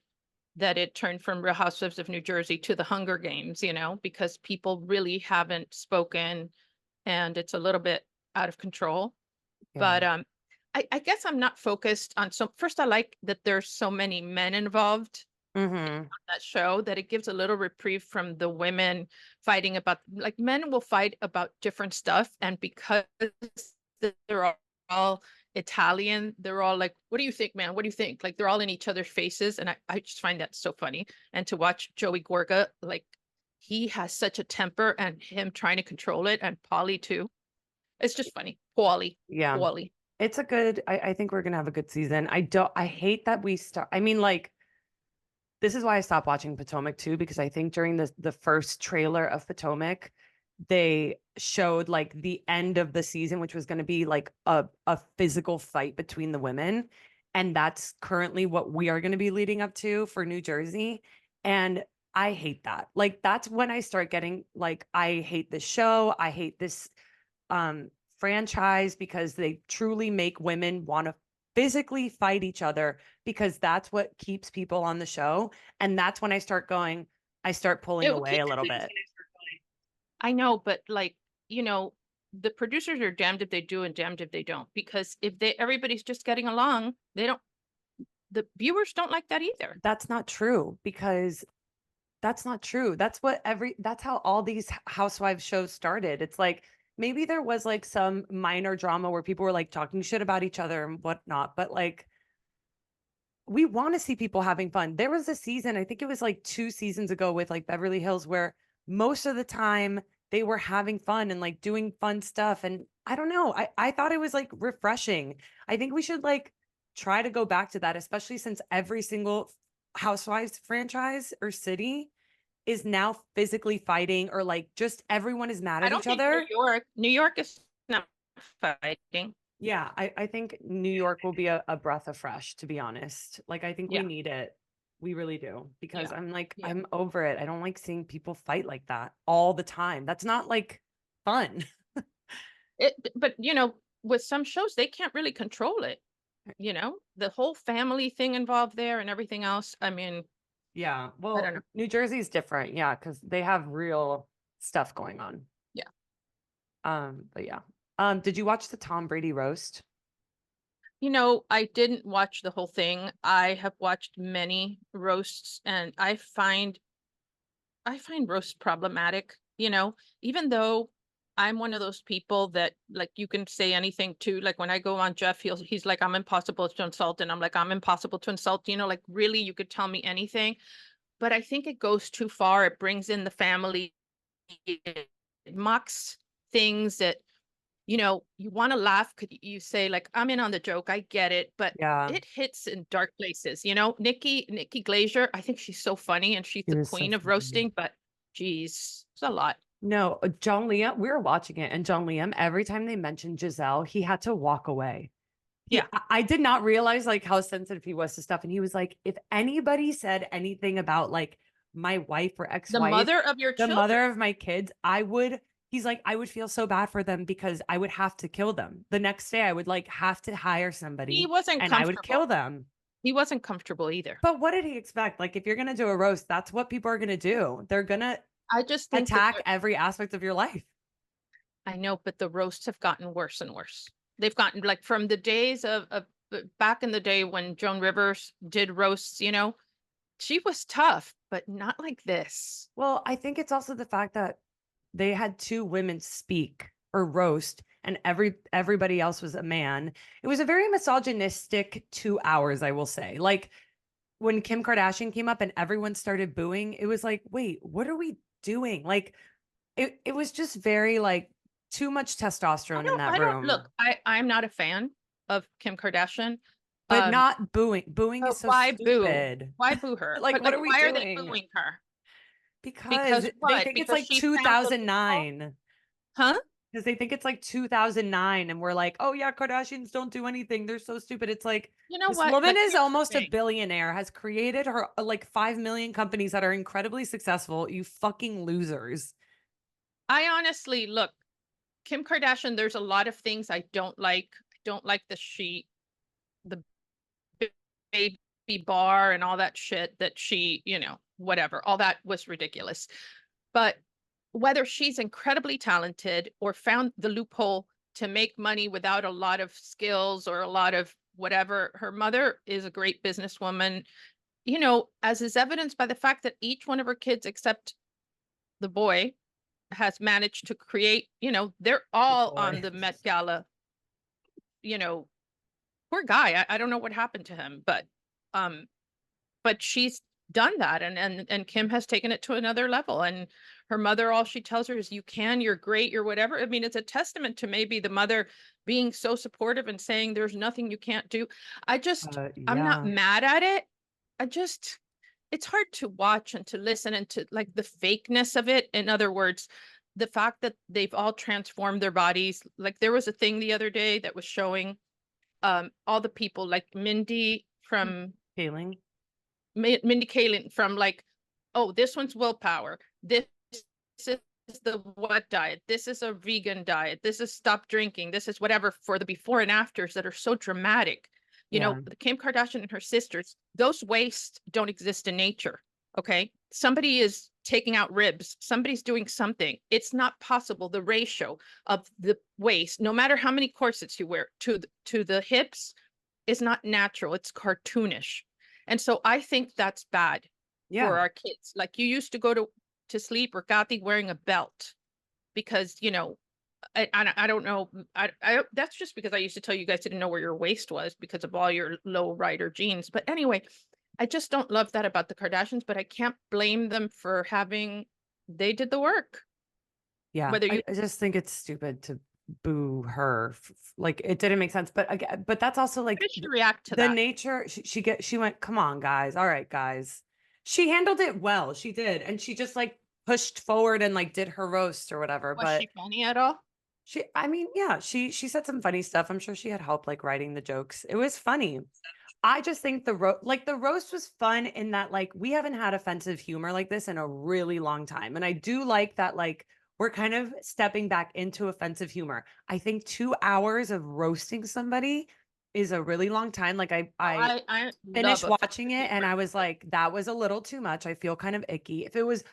that it turned from Real Housewives of New Jersey to the Hunger Games, you know, because people really haven't spoken and it's a little bit out of control. Yeah. But I guess I'm not focused on so first I like that there's so many men involved Mm-hmm. on that show that it gives a little reprieve from the women fighting about like men will fight about different stuff and because they're all Italian, they're all like, what do you think, man? What do you think? Like they're all in each other's faces. And I just find that so funny. And to watch Joey Gorga, like he has such a temper and him trying to control it and Polly too. It's just funny. Paulie. Yeah. Paulie. It's a good, I think we're gonna have a good season. I hate that we start. I mean, like, this is why I stopped watching Potomac too, because I think during the first trailer of Potomac, they showed like the end of the season, which was going to be like a physical fight between the women. And that's currently what we are going to be leading up to for New Jersey. And I hate that. Like that's when I start getting like, I hate this show. I hate this um franchise because they truly make women want to physically fight each other because that's what keeps people on the show. And that's when I start pulling It will away keep a little bit. I know, but like, you know, the producers are damned if they do and damned if they don't. Because if they everybody's just getting along, they don't the viewers don't like that either. That's not true because that's not true. That's how all these housewives shows started. It's like maybe there was like some minor drama where people were like talking shit about each other and whatnot, but like we want to see people having fun. There was a season, I think it was like 2 seasons ago with like Beverly Hills, where most of the time they were having fun and like doing fun stuff. And I don't know, I thought it was like refreshing. I think we should like try to go back to that, especially since every single Housewives franchise or city is now physically fighting or like just everyone is mad I at don't each think other. New York is not fighting. Yeah, I think New York will be a breath of fresh, to be honest. Like, I think we Yeah, need it. We really do. Because yeah, I'm like, yeah. I'm over it. I don't like seeing people fight like that all the time. That's not like fun. But you know, with some shows, they can't really control it. You know, the whole family thing involved there and everything else. I mean, Yeah. I Well, don't know. New Jersey's different. Yeah, because they have real stuff going on. Yeah. But yeah. Did you watch the Tom Brady roast? You know, I didn't watch the whole thing. I have watched many roasts and I find roasts problematic, you know, even though I'm one of those people that like you can say anything to like when I go on Jeff, he's like, I'm impossible to insult, and I'm like, I'm impossible to insult, you know, like really you could tell me anything. But I think it goes too far. It brings in the family, it mocks things that you want to laugh. Could you say like, I'm in on the joke. I get it, but Yeah, it hits in dark places. Nikki Glazier, I think she's so funny and she's he the was so queen of funny. roasting, but geez, it's a lot. No, John Liam, we were watching it, and John Liam, every time they mentioned Giselle, he had to walk away. Yeah. I did not realize like how sensitive he was to stuff. And he was like, if anybody said anything about like my wife or The ex-wife, mother of your the children. mother of my kids, he's like, I would feel so bad for them because I would have to kill them. The next day, I would like have to hire He somebody wasn't and I would kill comfortable. them. He wasn't comfortable either. But what did he expect? Like, if you're going to do a roast, that's what people are going to do. They're going to I just think that attack every aspect of your life. I know, but the roasts have gotten worse and worse. They've gotten like from the days of back in the day when Joan Rivers did roasts, she was tough, but not like this. Well, I think it's also the fact that they had two women speak or roast and everybody else was a man. It was a very misogynistic 2 hours, I will say. Like when Kim Kardashian came up and everyone started booing, it was like, wait, what are we doing? Like it was just very like too much testosterone in that I don't room. look, I'm not a fan of Kim Kardashian. But Um, not booing. Booing is but so why boo? stupid. Why boo her? Like But what like, are we why are they doing? booing her? Because Because they what? think it's Because like she found the loophole? 2009. Huh? Because they think it's like 2009 and we're like, oh yeah, Kardashians don't do anything. They're so stupid. It's like You know this what? woman Like, is here's the almost a thing. billionaire, has created her like 5 million companies that are incredibly successful. You fucking losers. I honestly look, Kim Kardashian, there's a lot of things I don't like. I don't like the baby bar and all that shit that whatever, all that was ridiculous. But whether she's incredibly talented or found the loophole to make money without a lot of skills or a lot of whatever, her mother is a great businesswoman, as is evidenced by the fact that each one of her kids, except the boy, has managed to create, they're Oh all on boy. the Met Gala, you know, poor guy. I don't know what happened to him, um, but she's done that, and Kim has taken it to another level. And her mother, all she tells her is, "You can, you're great, you're whatever." I mean, it's a testament to maybe the mother being so supportive and saying, "There's nothing you can't do." I'm not Yeah. mad at it. I just, it's hard to watch and to listen and to like the fakeness of it. In other words, the fact that they've all transformed their bodies. Like there was a thing the other day that was showing all the people like Feeling. Mindy Kaling from like, oh, this one's willpower. This is the what diet. This is a vegan diet. This is stop drinking. This is whatever, for the before and afters that are so dramatic. Yeah. Kim Kardashian and her sisters, those wastes don't exist in nature. Okay. Somebody is taking out ribs. Somebody's doing something. It's not possible. The ratio of the waist, no matter how many corsets you wear to the hips, is not natural. It's cartoonish. And so I think that's bad for Yeah. our kids. Like you used to go to sleep or Kathy wearing a belt because, I don't know. That's just because I used to tell you guys didn't know where your waist was because of all your low rider jeans. But anyway, I just don't love that about the Kardashians, but I can't blame them for they did the work. Yeah. Whether you I just think it's stupid to boo her. Like it didn't make sense. But again, but that's also How like did she react to the that? nature. She went, come on, guys. All right, guys. She handled it well. She did. And she just like pushed forward and like did her roast or whatever. Was But she funny at all? I mean, yeah, she said some funny stuff. I'm sure she had help like writing the jokes. It was funny. I just think the roast was fun in that like we haven't had offensive humor like this in a really long time. And I do like that like we're kind of stepping back into offensive humor. I think 2 hours of roasting somebody is a really long time. Like I I love finished watching offensive it and humor. I was like, that was a little too much. I feel kind of icky. If it was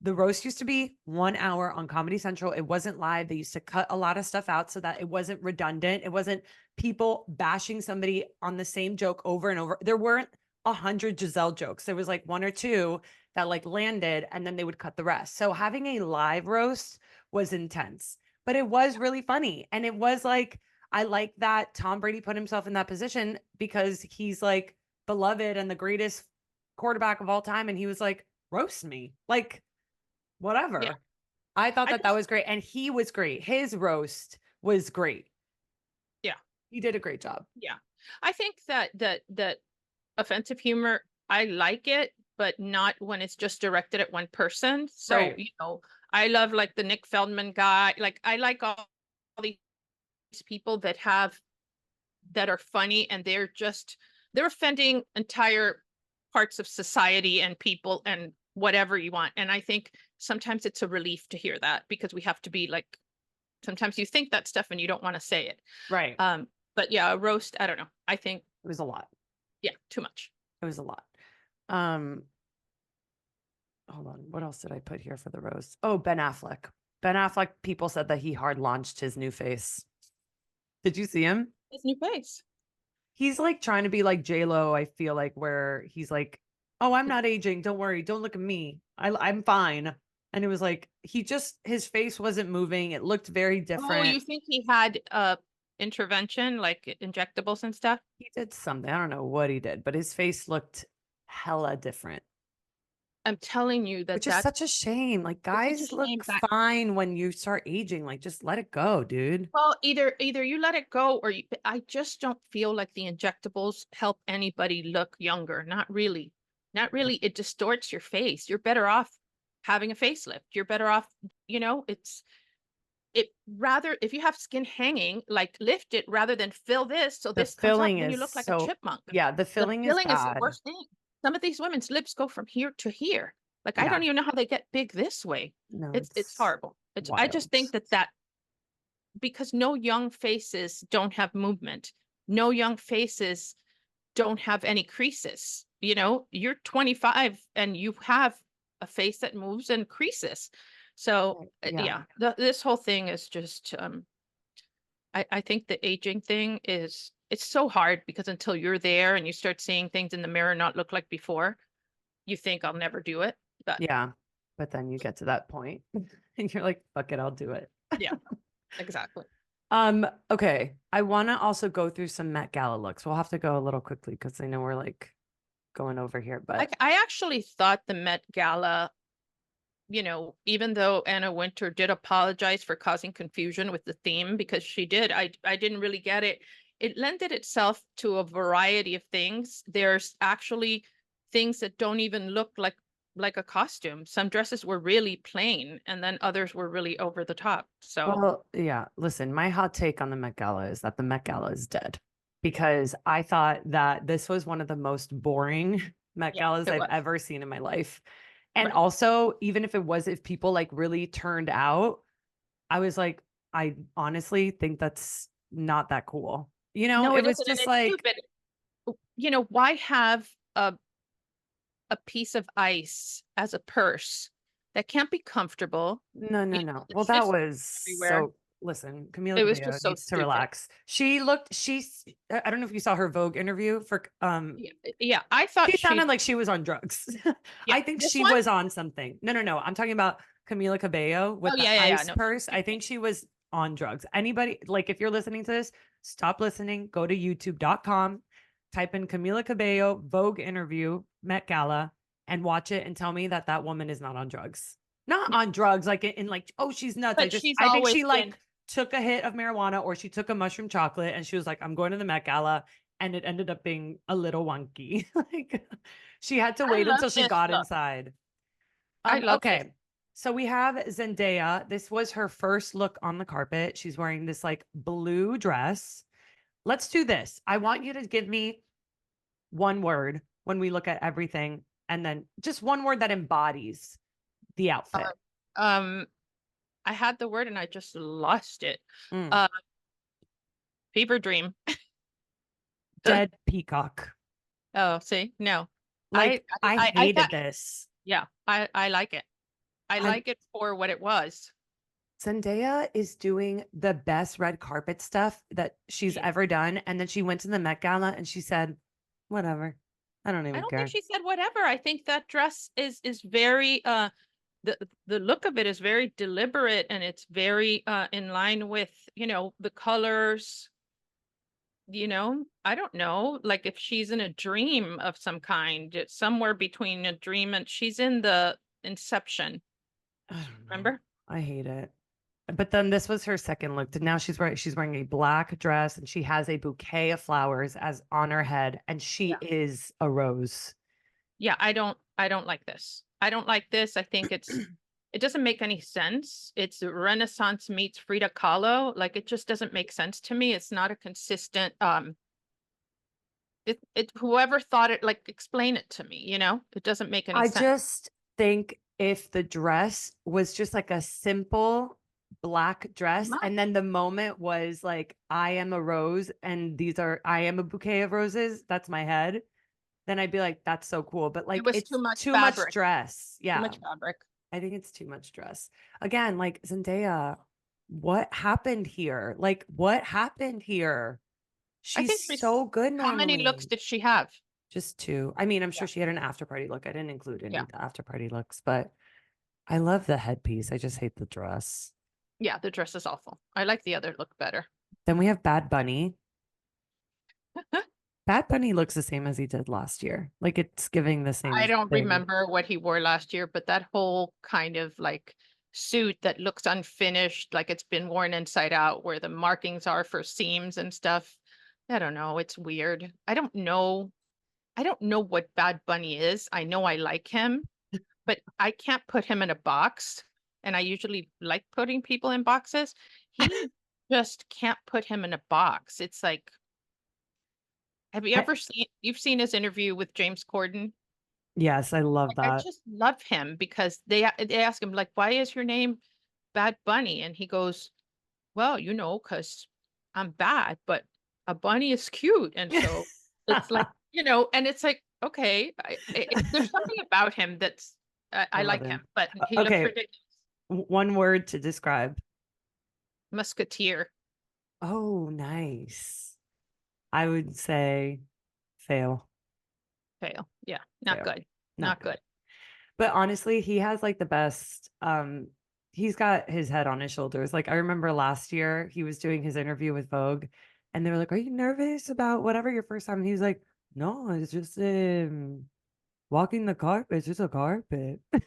the roast used to be 1 hour on Comedy Central. It wasn't live. They used to cut a lot of stuff out so that it wasn't redundant. It wasn't people bashing somebody on the same joke over and over. There weren't 100 Giselle jokes. There was like one or two that like landed and then they would cut the rest. So having a live roast was intense, but it was really funny. And it was like, I like that Tom Brady put himself in that position because he's like beloved and the greatest quarterback of all time. And he was like, roast me. Like, Yeah. whatever. I thought I that that just was great. And he was great. His roast was great. Yeah. He did a great job. Yeah. I think that offensive humor, I like it, but not when it's just directed at one person. So, Right. I love like the Nick Feldman guy. Like I like all these people that are funny, and they're offending entire parts of society and people and whatever you want. And I think sometimes it's a relief to hear that, because we have to be like, sometimes you think that stuff and you don't want to say it. Right. But yeah, a roast, I don't know. I think, It was a lot. yeah, too much. It was a lot. Um, hold on. What else did I put here for the roast? Oh, Ben Affleck. Ben Affleck, people said that he hard launched his new face. Did you see him? His new face. He's like trying to be like J-Lo, I feel like, where he's like, oh, I'm not aging. Don't worry. Don't look at me. I'm fine. And it was like, his face wasn't moving. It looked very Oh, different. you think he had intervention, like injectables and stuff? He did something. I don't know what he did, but his face looked hella different, I'm telling you which that is such a shame. Like, it's such a guys shame look that, fine when you start aging. Like, just let it go, dude. well, either you let it go, or I just don't feel like the injectables help anybody look younger. Not really. Not really. It distorts your face. You're better off having a facelift. You're better off, it rather, if you have skin hanging, like lift it rather than fill this so The this comes up filling and you is look like a so, chipmunk. yeah, the The filling is filling is the bad. worst thing. Some of these women's lips go from here to here. Like I Yeah. don't even know how they get big this way. No, It's it's horrible. I just wild. think that because no young faces don't have movement. No young faces don't have any creases. You're 25 and you have a face that moves and creases. So Yeah. yeah, this whole thing is just I think the aging thing it's so hard, because until you're there and you start seeing things in the mirror not look like before, you think I'll never do it. But Yeah. But then you get to that point and you're like, fuck it, I'll do it. yeah, exactly. Okay. I want to also go through some Met Gala looks. We'll have to go a little quickly because I know we're like going over here, but I actually thought the Met Gala, even though Anna Wintour did apologize for causing confusion with the theme, because she did, I didn't really get it. It lended itself to a variety of things. There's actually things that don't even look like a costume. Some dresses were really plain, and then others were really over the top. So well, yeah, listen, my hot take on the Met Gala is that the Met Gala is dead because I thought that this was one of the most boring Met yeah, Galas it I've was. ever seen in my life. And Right. also, even if people like really turned out, I was like, I honestly think that's not that cool. No, It it was isn't, and just it's like, stupid. Why have a piece of ice as a purse that can't be comfortable? no, no, no. It Well, that shifts was everywhere. so, listen, Camila It was Cabello just so needs to stupid. relax. I don't know if you saw her Vogue interview Yeah, yeah. I thought she she, sounded like she was on drugs. yeah, I think this she one. was on something. No, no, no. I'm talking about Camila Cabello Oh with the yeah, yeah, yeah. ice No, purse. I think she was on drugs. Anybody, like, if you're listening to this, stop listening. Go to youtube.com, type in Camila Cabello Vogue interview, Met Gala, and watch it and tell me that that woman is not on drugs. Not no. on drugs, like in like, oh, she's nuts. But she's I think always she been. like took a hit of marijuana or she took a mushroom chocolate and she was like, I'm going to the Met Gala, and it ended up being a little wonky. Like she had to I wait love until she this got look. inside. I love this. Okay. So we have Zendaya. This was her first look on the carpet. She's wearing this like blue dress. Let's do this. I want you to give me one word when we look at everything, and then just one word that embodies the outfit. Um, I had the word and I just lost it. Mm. Uh, fever dream. Dead peacock. Oh, see, no, Like I I hated thought, this. yeah, I like it. I I'm like it for what it was. Zendaya is doing the best red carpet stuff that she's She is. ever done. And then she went to the Met Gala and she said, whatever. I don't I even don't think care. she said whatever. I think that dress is very the look of it is very deliberate, and it's very in line with, the colors. I don't know, like if she's in a dream of some kind, it's somewhere between a dream and she's in the Inception. I don't know. Remember? I hate it. But then this was her second look. And now she's wearing a black dress and she has a bouquet of flowers as on her head, and she Yeah. is a rose. Yeah, I don't like this. I don't like this. I think it doesn't make any sense. It's Renaissance meets Frida Kahlo. Like it just doesn't make sense to me. It's not a consistent it whoever thought it, like explain it to me, It doesn't make any I sense. just think if the dress was just like a simple black dress, Right. and then the moment was like, I am a rose and I am a bouquet of roses, that's my head, then I'd be like, that's so cool. But It like, was too it's much too much fabric. dress. Too Yeah. much fabric. I think it's too much dress. Again, like Zendaya, what happened here? Like, what happened here? I She's think so good how many looks normally. did she have? Just two. I mean, I'm Yeah. sure she had an after party look. I didn't include any Yeah. of the after party looks, but I love the headpiece. I just hate the dress. Yeah, the dress is awful. I like the other look better. Then we have Bad Bunny. Bad Bunny looks the same as he did last year. Like it's giving the I same don't thing. remember what he wore last year, but that whole kind of like suit that looks unfinished, like it's been worn inside out, where the markings are for seams and stuff. I don't know. It's weird. I don't know. I don't know what Bad Bunny is. I know I like him, but I can't put him in a box. And I usually like putting people in boxes. He just can't put him in a box. It's like, have you I, ever you've seen his interview with James Corden? yes, I love I that. just love him because they ask him like, why is your name Bad Bunny? And he goes, well, because I'm bad, but a bunny is cute, and so it's like, and it's like, okay, there's something about him that's I I love like him. him, but he looks Okay, ridiculous. one word to describe. Musketeer. Oh, nice. I would say fail, Fail. Yeah, not fail, good. not Not good. good. But honestly, he has like the best. He's got his head on his shoulders. Like I remember last year, he was doing his interview with Vogue, and they were like, "Are you nervous about whatever your first time?" And he was like, "No, it's just walking the carpet. It's just a carpet." And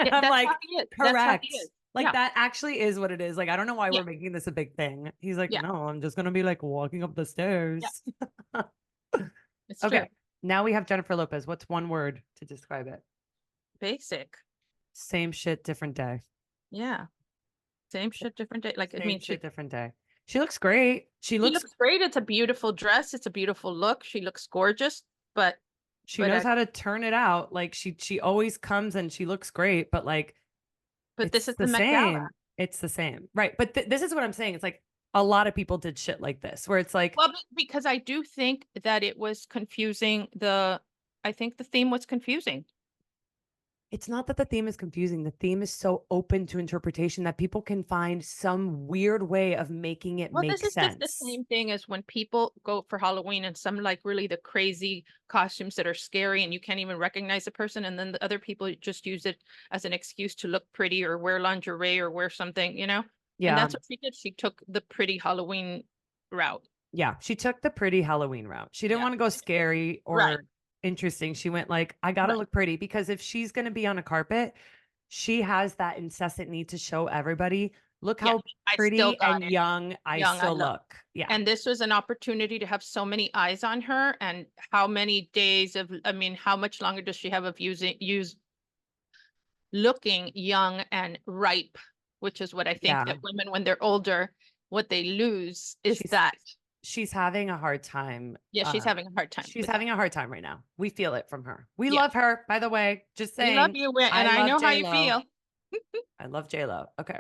Yeah, I'm that's how like, he is. That's how he "Correct." is. Like Yeah. that actually is what it is. Like I don't know why Yeah. we're making this a big thing. He's like, Yeah. "No, I'm just gonna be like walking up the Yeah. stairs." It's true. Okay, now we have Jennifer Lopez. What's one word to describe it? Basic. Same shit, different day. Yeah. Same shit, different day. Like, I Same mean, shit, different day. She looks great. she looks great. It's a beautiful dress. It's a beautiful look. She looks gorgeous, but She but knows uh, how to turn it out. Like she always comes and she looks great, but like but this it's is the the Met Gala. same. It's the same. Right. But this is what I'm saying. It's like a lot of people did shit like this where it's like Well, because I do think that it was confusing. I think the theme was confusing. it's not that the theme is confusing. The theme is so open to interpretation that people can find some weird way of making it Well, this make is just the sense. same thing as when people go for Halloween and some like really the crazy costumes that are scary and you can't even recognize the person, and then the other people just use it as an excuse to look pretty or wear lingerie or wear something. And Yeah. that's what she did. She took the pretty Halloween route. Yeah. She took the pretty Halloween route. She didn't Yeah, want to go she did. scary Right, or interesting. She went like, I gotta right. look pretty because if she's gonna be on a carpet, she has that incessant need to show everybody, look Yeah, how I still pretty got and it. young I Young, I still look. look. Yeah. And this was an opportunity to have so many eyes on her. And how many days I mean, how much longer does she have of use looking young and ripe, which is what I think Yeah. that women, when they're older, what they lose is She's that. she's having a hard time. Yeah, she's having a hard time She's with that. having a hard time right now. We feel it from her. We Yeah. love her, by the way. Just We love saying. you, I and I love know how J you Lo. feel. I love J Lo. Okay.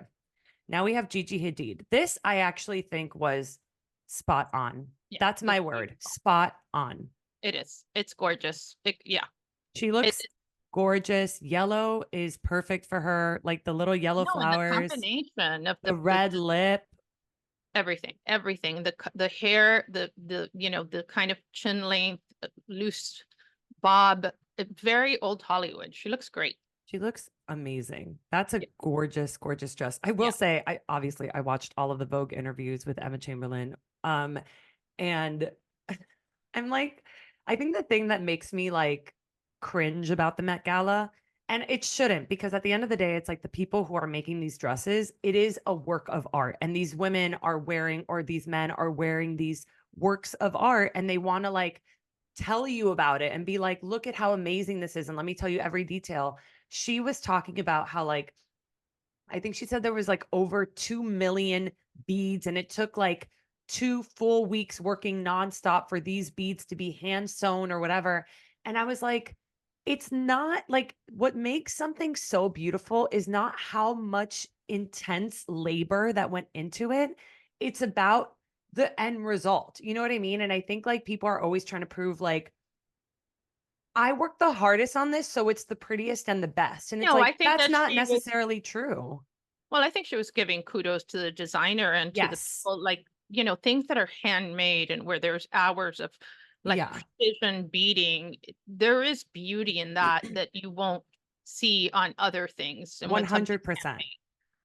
Now we have Gigi Hadid. This I actually think was spot on. Yeah, That's my it's word. beautiful. Spot on. It is. It's gorgeous. Yeah. She It, looks gorgeous. Yellow is perfect for her. Like the little yellow no, and the flowers, combination of the red lip. everything, the hair, the kind of chin length, loose bob, very old Hollywood. She looks great. She looks amazing. That's a Yeah. gorgeous, gorgeous dress. I will Yeah. say, I watched all of the Vogue interviews with Emma Chamberlain. And I'm like, I think the thing that makes me like cringe about the Met Gala And it shouldn't, because at the end of the day, it's like the people who are making these dresses, it is a work of art. And these women are wearing, or these men are wearing these works of art, and they want to like tell you about it and be like, look at how amazing this is. And let me tell you every detail. She was talking about how, like, I think she said there was like over 2 million beads, and it took like 2 full weeks working nonstop for these beads to be hand sewn or whatever. And I was like, it's not like, what makes something so beautiful is not how much intense labor that went into it. It's about the end result. You know what I mean? And I think like people are always trying to prove like, I worked the hardest on this, so it's the prettiest and the best. And it's No, I like, think that's that not she was, necessarily true. well, I think she was giving kudos to the designer and to the Yes. people, like, things that are handmade and where there's hours of like Yeah, precision beading. There is beauty in that that you won't see on other things. And when something's 100%. handmade.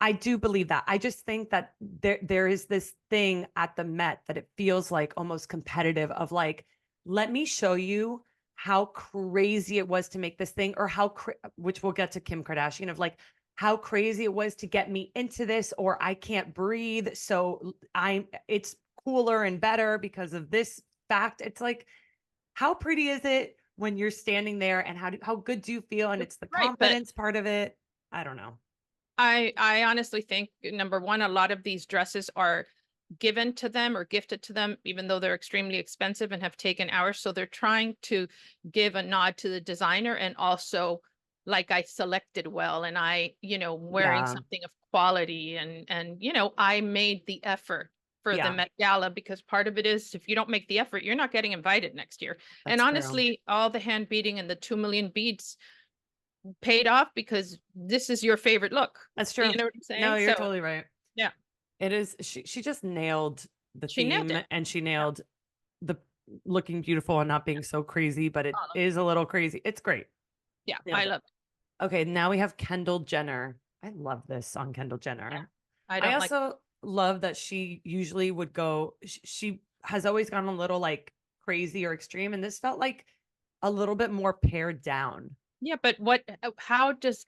I do believe that. I just think that there is this thing at the Met that it feels like almost competitive of like, let me show you how crazy it was to make this thing, or how which we'll get to Kim Kardashian, of like how crazy it was to get me into this, or I can't breathe, so I'm it's cooler and better because of this fact. It's like, how pretty is it when you're standing there, and how good do you feel? And it's the Right, but confidence part of it. I don't know. I honestly think, number one, a lot of these dresses are given to them or gifted to them, even though they're extremely expensive and have taken hours. So they're trying to give a nod to the designer, and also like, I selected well, and I, wearing Yeah, something of quality, and I made the effort for the yeah, Met Gala, because part of it is, if you don't make the effort, you're not getting invited next year. And that's true. honestly, all the hand beading and the 2 million beads paid off, because this is your favorite look. That's You true. know what I'm No, saying? you're So totally right. yeah, It is, she just nailed the she nailed theme, it. and she Yeah. nailed the looking beautiful and not being so crazy, but it Oh, is a little crazy. It's great. yeah, I Nailed it. love it. Okay, now we have Kendall Jenner. I love this on Kendall Yeah. Jenner. I I don't like, also love that she usually would go, she has always gone a little like crazy or extreme, and this felt like a little bit more pared down. yeah, but what does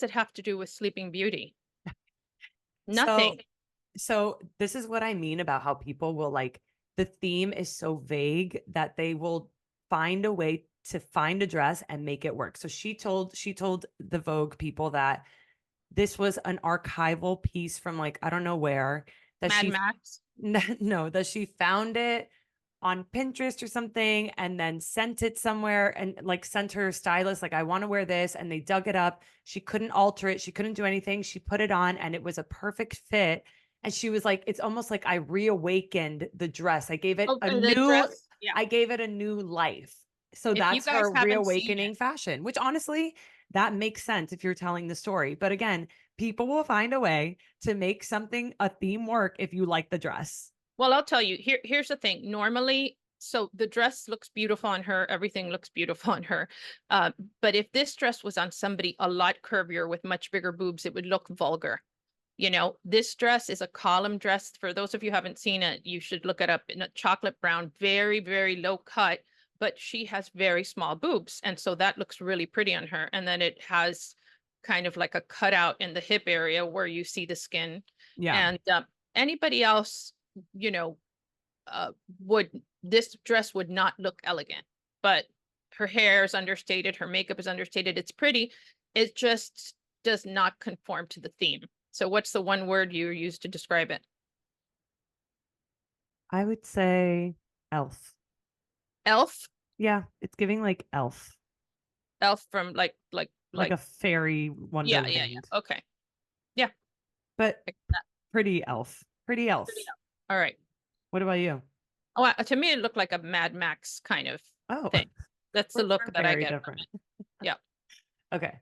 it have to do with Sleeping Beauty? So Nothing. So this is what I mean about how people will like, the theme is so vague that they will find a way to find a dress and make it work. So she told the Vogue people that this was an archival piece from like, I don't know where, that Mad Max. no, that she found it on Pinterest or something, and then sent it somewhere, and like sent her stylist like, I want to wear this, and they dug it up. She couldn't alter it, she couldn't do anything. She put it on and it was a perfect fit. And she was like, it's almost like I reawakened the dress. Oh, the dress. Yeah. I gave it a new life. So If you that's guys her haven't seen it, reawakening fashion, which honestly, that makes sense if you're telling the story. But again, people will find a way to make something, a theme, work if you like the dress. well, I'll tell you, here's the thing. Normally, so the dress looks beautiful on her, everything looks beautiful on her. Uh, but if this dress was on somebody a lot curvier with much bigger boobs, it would look vulgar. This dress is a column dress. For those of you who haven't seen it, you should look it up. In a chocolate brown, very, very low cut, but she has very small boobs. And so that looks really pretty on her. And then it has kind of like a cutout in the hip area where you see the skin. Yeah. And anybody else, you know, uh, this dress would not look elegant, but her hair is understated. Her makeup is understated. It's pretty. It just does not conform to the theme. So what's the one word you use to describe it? I would say elf. Elf? Yeah, it's giving like elf, Elf from like a like fairy yeah, yeah, yeah. wonderland, Okay. Yeah. but Like that. pretty elf. Pretty Pretty elf. elf. All right. What about you? Oh, to me, it looked like a Mad Max kind of Oh, thing. That's the look we're that I very get from different. it. Yeah. Okay.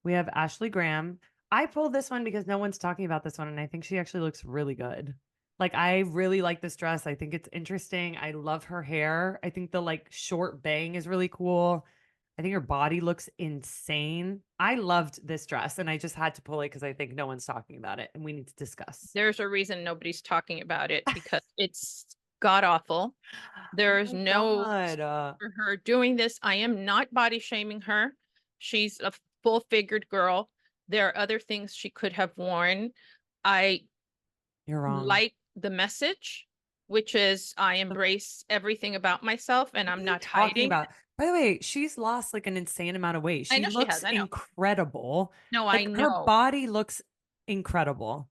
We have Ashley Graham. I pulled this one because no one's talking about this one, and I think she actually looks really good. Like, I really like this dress. I think it's interesting. I love her hair. I think the like short bang is really cool. I think her body looks insane. I loved this dress, and I just had to pull it because I think no one's talking about it and we need to discuss. There's a reason nobody's talking about it, because it's god awful. Oh There's my no God. for her doing this. I am not body shaming her. She's a full figured girl. There are other things she could have worn. I You're wrong. like the message, which is I embrace everything about myself and What are I'm you not talking hiding. about? By the way, she's lost like an insane amount of weight. I She know she has. looks I know. incredible. No, I Like her know. body looks incredible.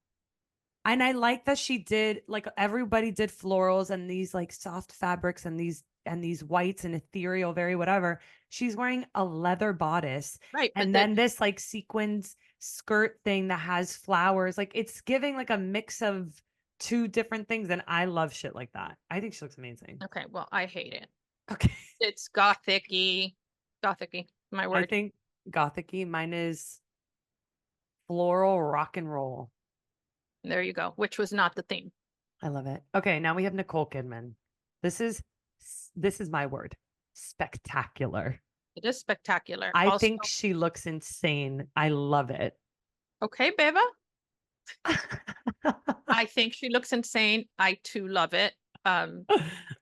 And I like that she did like everybody did florals and these like soft fabrics and these whites and ethereal, very whatever. She's wearing a leather bodice Right. But and that, then this like sequins skirt thing that has flowers. Like it's giving like a mix of two different things. And I love shit like that. I think she looks amazing. okay, well, I hate it. Okay. It's gothicy, my I word. think gothicy. Mine is floral rock and roll. There you go, which was not the theme. I love it. Okay, now we have Nicole Kidman. This is this is my word. Spectacular. It is spectacular. I Also, think she looks insane. I love it. okay, Beba. I think she looks insane. I too love it. Um,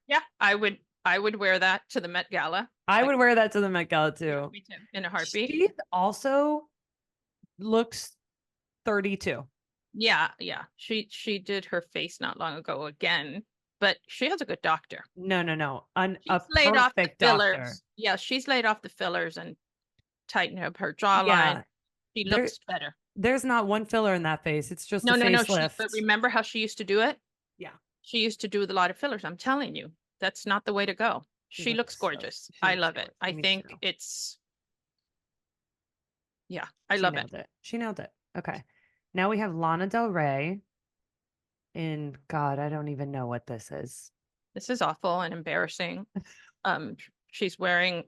yeah, I would wear that to the Met Gala. I Like, would wear that to the Met Gala yeah, too. me too, in a heartbeat. She also looks 32. Yeah, yeah. She did her face not long ago again, but she has a good doctor. No, no, no. A She's laid off the perfect doctor. fillers. Yeah, she's laid off the fillers and tightened up her jawline. Yeah. She There looks better. there's not one filler in that face. It's just a No, no, no. But facelift. remember how she used to do it? Yeah. She used to do with a lot of fillers. I'm telling you, that's not the way to go. She She looks looks so gorgeous. she I looks love it. gorgeous. I Me think too. yeah, I She love it. nailed it. She nailed it. Okay. Now we have Lana Del Rey in God, I don't even know what this is. This is awful and embarrassing. She's wearing,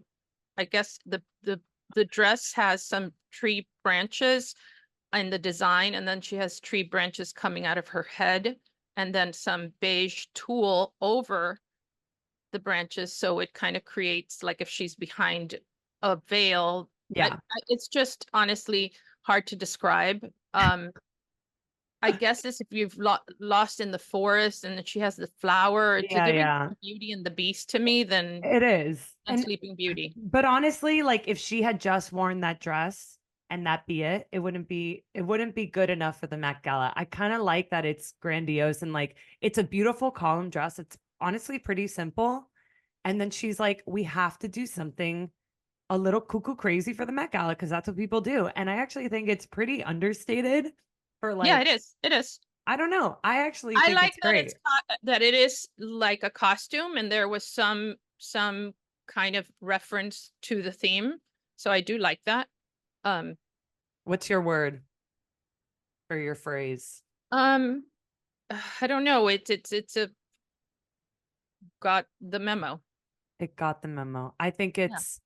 I guess the dress has some tree branches in the design, and then she has tree branches coming out of her head, and then some beige tulle over the branches, so it kind of creates like if she's behind a veil. Yeah. It's just honestly hard to describe. I guess it's if you've lost in the forest and that she has the flower, it's a Yeah, giving yeah. Beauty and the Beast to me than It is. And Sleeping Beauty. but honestly, like if she had just worn that dress and that be it, it wouldn't be good enough for the Met Gala. I kind of like that it's grandiose and like it's a beautiful column dress. It's honestly pretty simple. And then she's like, we have to do something a little cuckoo crazy for the Met Gala because that's what people do. And I actually think it's pretty understated for Yeah, like, it is. It is. I don't know. I actually I think like it's that great. that it is like a costume and there was some kind of reference to the theme. So I do like that. Um What's your word for your phrase? um I don't know. It's a got the memo. It got the memo. I think Yeah. it's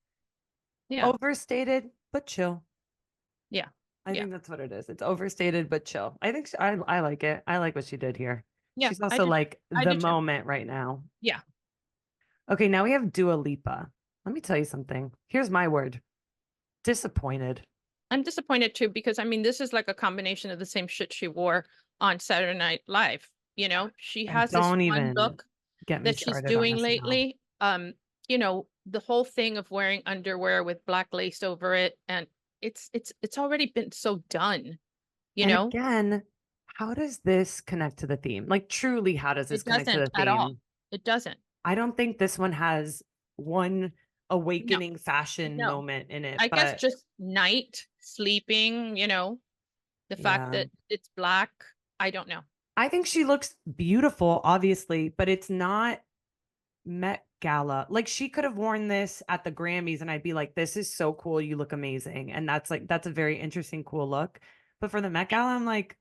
Yeah. overstated but chill. Yeah. I Yeah. think that's what it is. It's overstated but chill. I like it. I like what she did here. Yeah, She's I also do. like I the do too. moment right now. Yeah. Okay, now we have Dua Lipa. Let me tell you something. Here's my word. Disappointed. I'm disappointed too because I mean this is like a combination of the same shit she wore on Saturday Night Live. She And has this don't one even look get me that she's started on doing SNL. lately. The whole thing of wearing underwear with black lace over it, and it's already been so done, you And know? again, how does this connect to the theme? Like, truly, how does this It connect to doesn't the at all. theme? It doesn't. I don't think this one has one No, awakening fashion no. moment in it, I guess but just night sleeping, the fact yeah. that it's black. I don't know. I think she looks beautiful, obviously, but it's not Met Gala. Like she could have worn this at the Grammys and I'd be like, this is so cool. You look amazing. And that's a very interesting, cool look. But for the Met Gala, I'm like,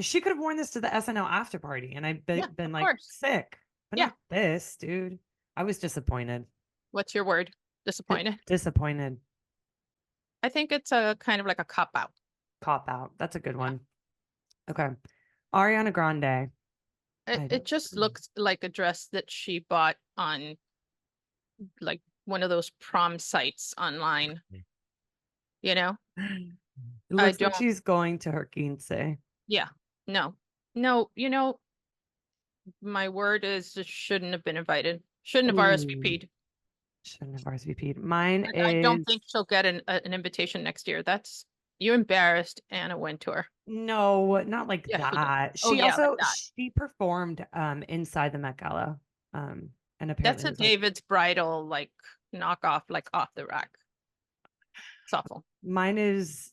she could have worn this to the SNL after party and I've Yeah, been of like course. sick, but Yeah. not this, dude. I was disappointed. What's your word? Disappointed. Disappointed. I think it's a kind of like a cop out. Cop out. That's a good Yeah. one. Okay. Ariana Grande. It I it don't. just looks like a dress that she bought on like one of those prom sites online, you know? It I looks like don't, she's going to her quince. yeah. No. No, my word is just shouldn't have been invited. Shouldn't have Ooh. RSVP'd. Shouldn't have RSVP'd. Mine I don't is think she'll get an invitation next year. That's you embarrassed Anna Wintour. no, not like Yes, she did. that. Oh She yeah, like also that. she performed inside the Met Gala. And That's apparently a was like David's Bridal like knockoff, like off the rack. It's awful. mine is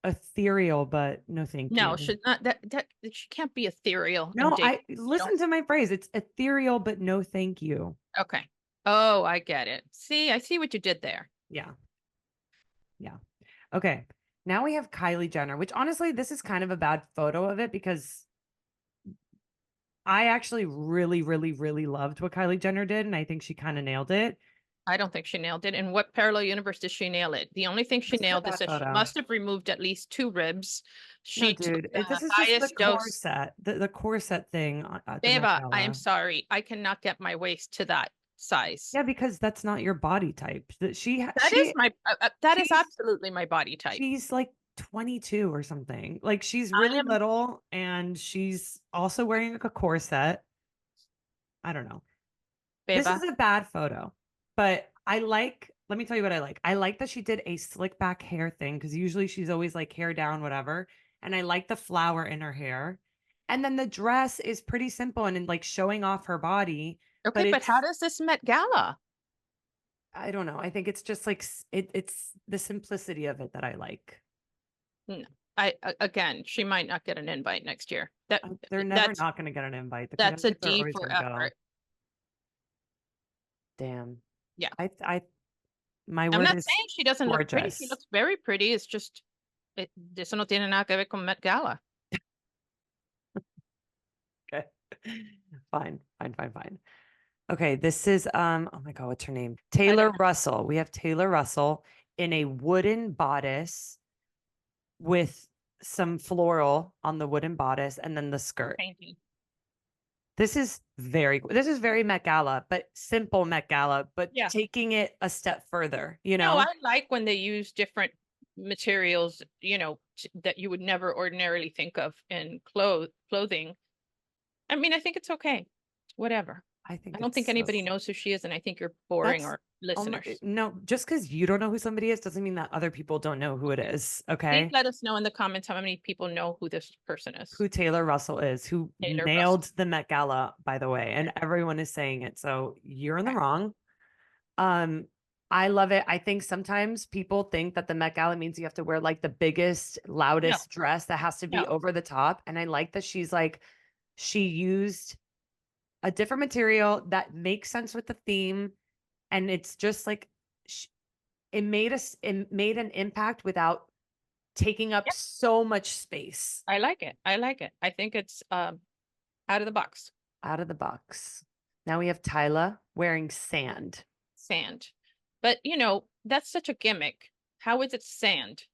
ethereal, but no thank No, you. should not that she can't be ethereal and No, date. I You know. listen to my phrase. It's ethereal, but no thank you. Okay. Oh, I get it. See, I see what you did there. Yeah. Yeah. Okay. Now we have Kylie Jenner, which honestly, this is kind of a bad photo of it because I actually really, really, really loved what Kylie Jenner did. And I think she kind of nailed it. I don't think she nailed it. In what parallel universe did she nail it? The only thing she This is a nailed is bad that she photo. must have removed at least 2 ribs. No, She took dude, the this is just the highest dose. corset, the corset thing at the Met Beba, I am Gala. sorry. I cannot get my waist to that size. Yeah, because that's not your body type. That That is my that is she's absolutely my body type. she's like 22 or something. Like she's I really am little and she's also wearing like a corset. I don't know. This is Beba. a bad photo, but let me tell you what I like. I like that she did a slick back hair thing because usually she's always like hair down, whatever. And I like the flower in her hair. And then the dress is pretty simple and like showing off her body, Okay, but but how it's, does this Met Gala? I don't know. I think it's just like, it's the simplicity of it that I like. No. Again, she might not get an invite next year. They're never That's not going to get an invite. The that's a Kardashians are D always for going to go. effort. Damn. Yeah. My I'm word not is saying she doesn't look pretty. She gorgeous. looks very pretty. It's just eso no tiene nada que ver con Met Gala. Okay. Fine, fine, fine, fine. Okay, this is oh my God, what's her name? I don't Taylor have Russell. We have Taylor Russell in a wooden bodice with some floral on the wooden bodice and then the skirt. painting. This is very Met Gala, but simple Met Gala, but Yeah. taking it a step further, you No, I know? like when they use different materials, that you would never ordinarily think of in clothing. I mean, I think it's okay. Whatever. I I think don't think it's so anybody knows who she is, and I think you're boring that's our oh my listeners. no, just because you don't know who somebody is doesn't mean that other people don't know who it is. Please Okay. let us know in the comments how many people know who this person is. Who Taylor Russell is, who Taylor Russell. nailed the Met Gala, by the way, and everyone is saying it. So you're in the Okay. wrong. Um, I love it. I think sometimes people think that the Met Gala means you have to wear like the biggest, No, loudest dress that has to be no. over the top. And I like that she used a different material that makes sense with the theme. And it's just like sh it made an impact without taking up Yep. so much space. I like it. I like it. I think it's out of the box. Out of the box. Now we have Tyla wearing sand. Sand. But that's such a gimmick. How is it sand?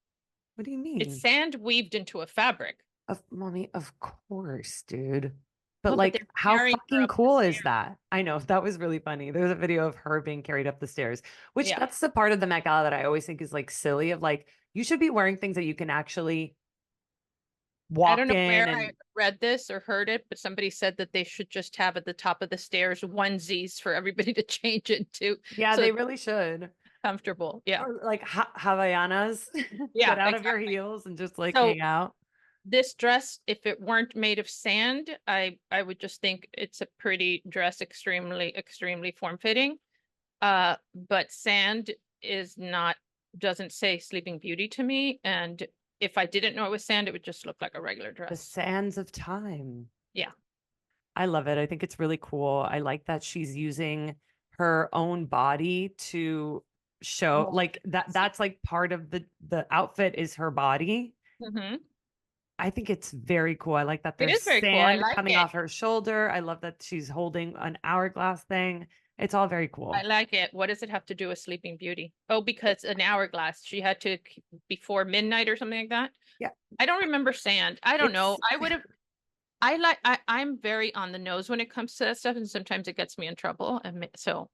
What do you It's mean? sand weaved into a fabric. Of mommy, of course, dude. But Well, but like, they're how carrying her fucking up the cool is stairs. that? I know that was really funny. There's a video of her being carried up the stairs, which Yeah. that's the part of the Met Gala that I always think is like silly of like, you should be wearing things that you can actually I don't walk know in where I and read this or heard it, but somebody said that they should just have at the top of the stairs onesies for everybody to change into yeah, so they it's really should. comfortable. Yeah. Or like Havaianas, get Yeah, out of your exactly. heels and just like So hang out. this dress, if it weren't made of sand, I would just think it's a pretty dress, extremely, extremely form-fitting. But sand is not doesn't say Sleeping Beauty to me. And if I didn't know it was sand, it would just look like a regular The dress. sands of time. Yeah. I love it. I think it's really cool. I like that she's using her own body to show Mold like that that's like part of the outfit is her body. it. I think it's very cool. I like that It there's is very cool. I sand like coming it. off her shoulder. I love that she's holding an hourglass thing. It's all very I cool. like it. What does it have to do with Sleeping Beauty? Oh, because an hourglass. She had to before midnight or something like that. Yeah. I don't remember sand. I don't know. It's I would have. I'm very on the nose when it comes to that stuff, and sometimes it gets me in trouble. And so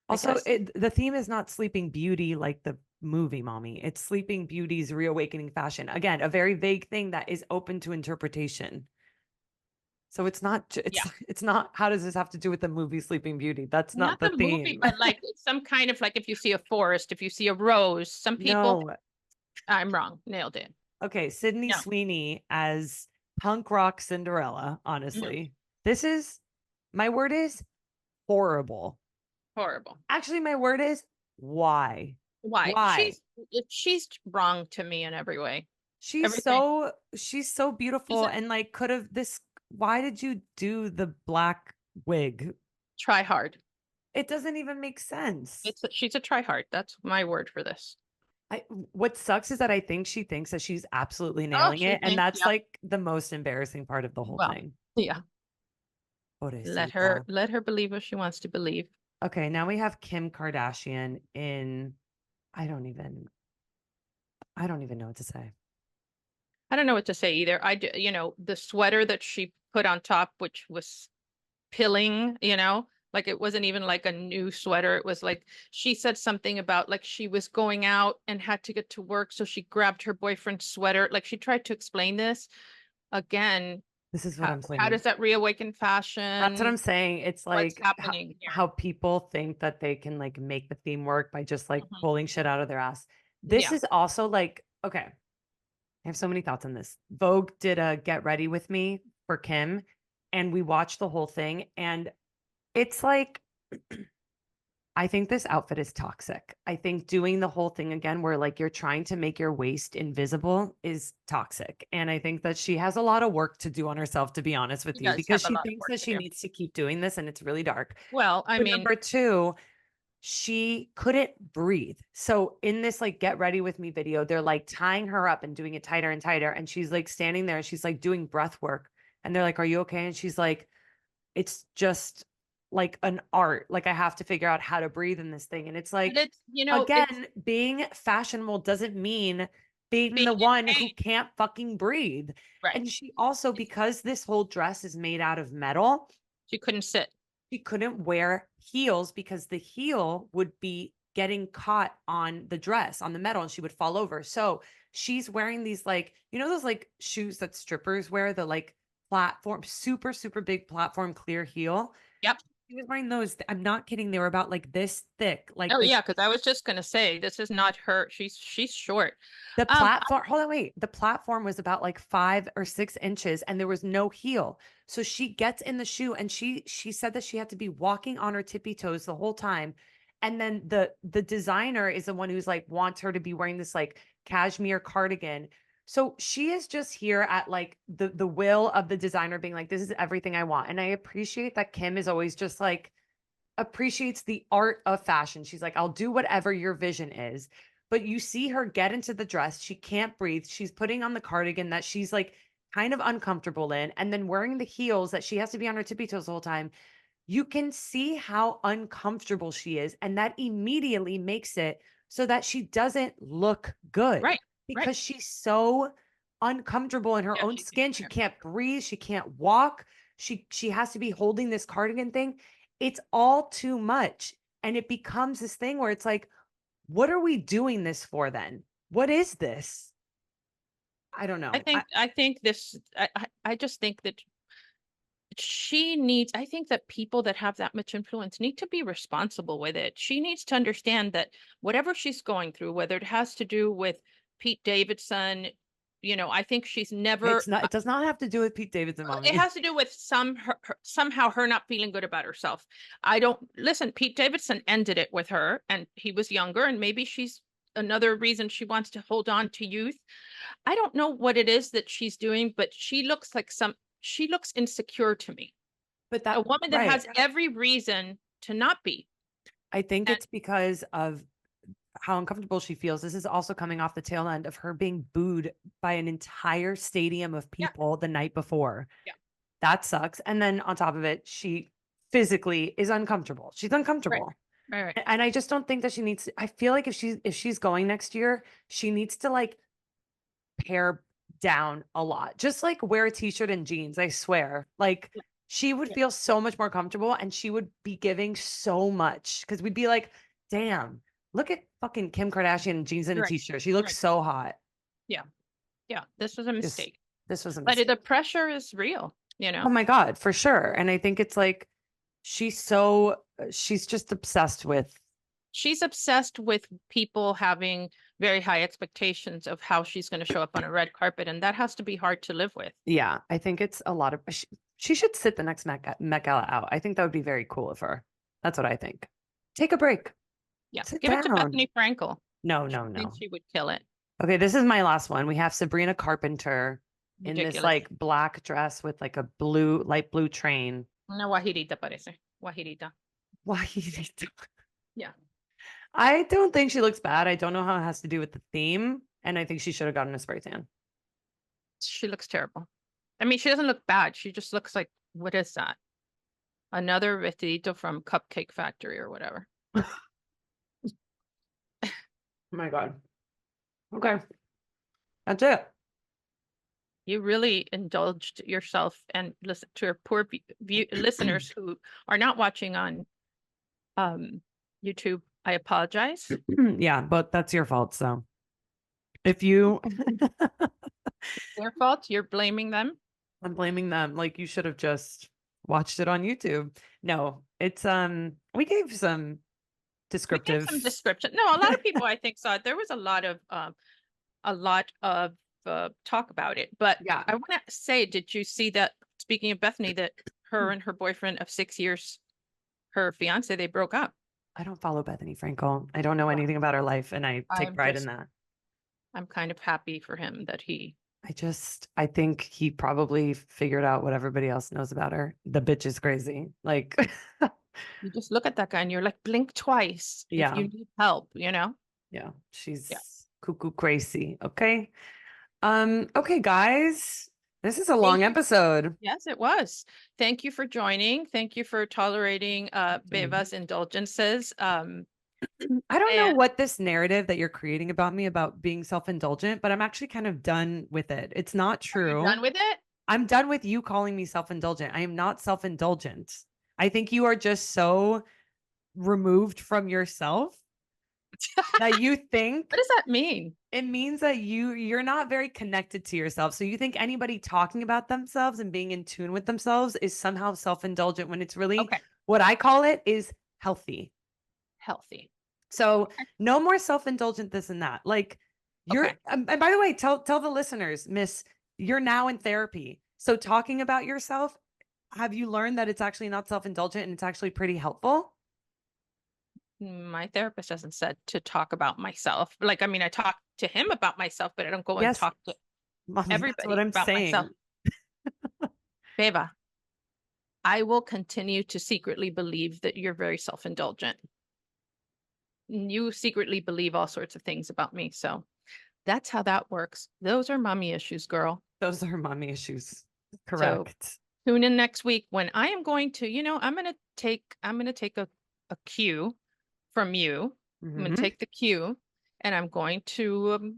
I also guess the theme is not Sleeping Beauty like the movie Mommy. It's Sleeping Beauty's reawakening fashion. Again, a very vague thing that is open to interpretation. So it's not, Yeah. it's not, how does this have to do with the movie Sleeping Beauty? That's not Not the the movie, theme. but like some kind of like if you see a forest, if you see a rose, some people, No. I'm wrong. Nailed it. Okay. Sydney No. Sweeney as punk rock Cinderella, Mm, honestly. This is, my word is horrible. horrible. Actually, my word is why? Why? Why? She's wrong to me in every way. She's Everything. so she's so She's beautiful a and like could have this why did you do the black wig? try hard. It doesn't even make sense. She's a try hard. That's my word for this. What sucks is that I think she thinks that she's absolutely Oh, nailing she it, and thinks, that's yep. like the most embarrassing part of the whole Well, thing. yeah. Pobrecita. Let her believe what she wants to believe. Okay, now we have Kim Kardashian in I don't even I don't even know what to say. I don't know what to say either. The sweater that she put on top, which was pilling, like it wasn't even like a new sweater. It was like she said something about like she was going out and had to get to work, so she grabbed her boyfriend's sweater. Like she tried to explain this again. This is what How, I'm how saying. does that reawaken That's what fashion? I'm saying. It's What's like happening how here? people think that they can like make the theme work by just like Mhm. pulling shit out of their ass. This Yeah. is also like, okay, I have so many thoughts on this. Vogue did a get ready with me for Kim, and we watched the whole thing. And it's like, I think this outfit is toxic. I think doing the whole thing again, where like you're trying to make your waist invisible, is toxic. And I think that she has a lot of work to do on herself, to be honest with She you, does because have a she lot of thinks work that to she do. needs to keep doing this and it's really dark. Well, I But mean, number two, she couldn't breathe. So in this like get ready with me video, they're like tying her up and doing it tighter and tighter. And she's like standing there and she's like doing breath work. And they're like, "Are you okay?" And she's like, "It's just like an art. Like I have to figure out how to breathe in this thing." And it's but like, it's again, being fashionable doesn't mean being being the in one who pain. can't fucking breathe. Right. And she also, because this whole dress is made out of metal, She couldn't sit. she couldn't wear heels because the heel would be getting caught on the dress on the metal and she would fall over. So she's wearing these like, those like shoes that strippers wear, the like platform, super, super big platform clear heel. Yep. She was wearing those. I'm not kidding. They were about like this thick, like Oh yeah, because I was just gonna say this is not her. She's short. the Um, platform, hold on, wait. The platform was about like 5 or 6 inches and there was no heel. So she gets in the shoe and she said that she had to be walking on her tippy toes the whole time. And then the designer is the one who's like wants her to be wearing this like cashmere cardigan. So she is just here at like the will of the designer being like, this is everything I want. And I appreciate that Kim is always just like appreciates the art of fashion. She's like, I'll do whatever your vision is. But you see her get into the dress. She can't breathe. She's putting on the cardigan that she's like kind of uncomfortable in, and then wearing the heels that she has to be on her tippy toes the whole time. You can see how uncomfortable she is. And that immediately makes it so that she doesn't look good right, right. because she's so uncomfortable in her Yeah, own she did. skin. She Yeah. can't breathe. She can't walk. She has to be holding this cardigan thing. It's all too much. And it becomes this thing where it's like, what are we doing this for then? What is this? I don't know. I think this. I just think that she needs. I think that people that have that much influence need to be responsible with it. She needs to understand that whatever she's going through, whether it has to do with Pete Davidson, I think she's never. It does not have to do with Pete Davidson, It mommy. has to do with somehow her not feeling good about herself. I don't listen. Pete Davidson ended it with her, and he was younger, and maybe she's another reason she wants to hold on to youth. I don't know what it is that she's doing, but she looks insecure to me. But A that, woman that right. has every reason to not be. I think And it's because of how uncomfortable she feels. This is also coming off the tail end of her being booed by an entire stadium of yeah, people the night before. yeah, That sucks. And then on top of it, she physically is uncomfortable. She's right, uncomfortable. right, right. And I just don't think that she needs to, I feel like if she's going next year, she needs to like pare down a lot. Just like wear a t-shirt and jeans, I swear. Like Yeah, she would yeah, feel so much more comfortable and she would be giving so much because we'd be like, damn, look at fucking Kim Kardashian in jeans and a you're right, t-shirt. She you're looks right. so hot. Yeah, yeah. This was a This mistake, this was a but mistake. the pressure is real. you Oh know? my God, for sure. And I think it's like she's just obsessed with, She's obsessed with people having very high expectations of how she's going to show up on a red carpet, and that has to be hard to live with. yeah, I think it's a lot of she should sit the next Met Gala out. I think that would be very cool of her. That's what I think. Take a break. Yeah, Sit give it to down. Bethany Frankel. No, She no, thinks no. she would kill it. Okay, this is my last one. We have Sabrina Carpenter in this Ridiculous. like black dress with like a blue, light blue train. Una guajirita parece. Guajirita. Why? Yeah. I don't think she looks bad. I don't know how it has to do with the theme. And I think she should have gotten a spray tan. She looks terrible. I mean, she doesn't look bad. She just looks like, what is that? Another vestidito from Cupcake Factory or whatever. Oh my God. Okay. That's it. You really indulged yourself, and listen to our poor listeners who are not watching on YouTube. I apologize. Yeah, but that's your fault. So if you, Their fault. You're blaming them. I'm blaming them. Like you should have just watched it on YouTube. No, it's, we gave some We gave descriptive. some description. No, a lot of people I think saw it. There was a lot of talk about it. But Yeah. I want to say, did you see that? Speaking of Bethany, that her and her boyfriend of 6 years, her fiance, they broke up. I don't follow Bethany Frankel. I don't know anything about her life, and I take pride in that. I'm kind of happy for him that he. I think he probably figured out what everybody else knows about her. The bitch is crazy. Like, You just look at that guy and you're like, blink twice Yeah. if you need help, you know? yeah, she's Yeah. cuckoo crazy. Okay. Okay, guys. This is a Thank long you. episode. Yes, it was. Thank you for joining. Thank you for tolerating Beba's indulgences. I don't know And- what this narrative that you're creating about me about being self-indulgent, but I'm actually kind of done with it. It's not true. Done with it? I'm done with you calling me self-indulgent. I am not self-indulgent. I think you are just so removed from yourself that you think What does that mean? it means that you're not very connected to yourself. So you think anybody talking about themselves and being in tune with themselves is somehow self-indulgent when it's really Okay. what I call it is healthy. Healthy. So no more self-indulgent this and that. Like you're Okay. and by the way, tell the listeners, Miss, you're now in therapy. So talking about yourself, have you learned that it's actually not self-indulgent and it's actually pretty helpful? My therapist hasn't said to talk about myself. Like, I mean, I talk to him about myself, but I don't go and Yes. talk to That's everybody what I'm about saying. myself. Beba, I will continue to secretly believe that you're very self-indulgent. You secretly believe all sorts of things about me. So that's how that works. Those are mommy issues, girl. Those are mommy issues. So Correct. tune in next week when I am going to, I'm going to take a cue from you. I'm going Mhm. to take the cue and I'm going to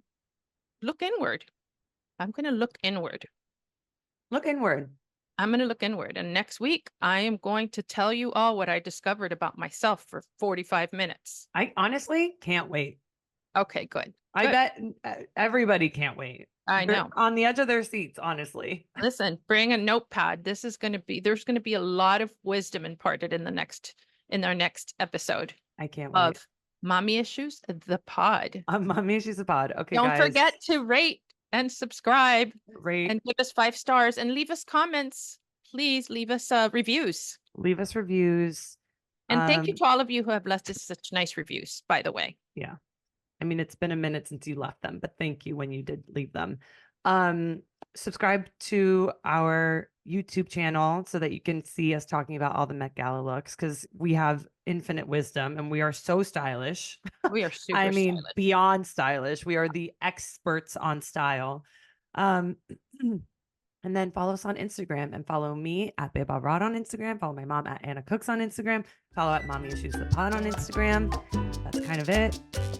look inward. I'm going to look inward. Look inward. I'm going to look inward. And next week, I am going to tell you all what I discovered about myself for 45 minutes. I honestly can't wait. Okay, good. I bet everybody can't wait. I They're know. on the edge of their seats, honestly. Listen, bring a notepad. There's going to be a lot of wisdom imparted in our next episode I can't wait. of Mommy Issues, the pod. Mommy Issues the pod. Okay, Don't guys. forget to rate and subscribe Rate and give us 5 stars and leave us comments. Please leave us reviews. leave us reviews. And thank you to all of you who have left us such nice reviews, by the way. Yeah. I mean, it's been a minute since you left them, but thank you when you did leave them. Subscribe to our YouTube channel so that you can see us talking about all the Met Gala looks, because we have infinite wisdom and we are so stylish. We are super I mean, stylish. beyond stylish. We are the experts on style. And then follow us on Instagram and follow me at Beba Rod on Instagram. Follow my mom at Anna Cooks on Instagram. Follow at Mommy Issues the Pod on Instagram. That's kind of it.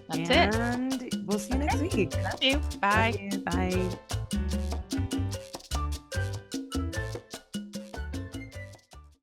That's it. And we'll see you next week. Love you. Bye. Love you. Bye.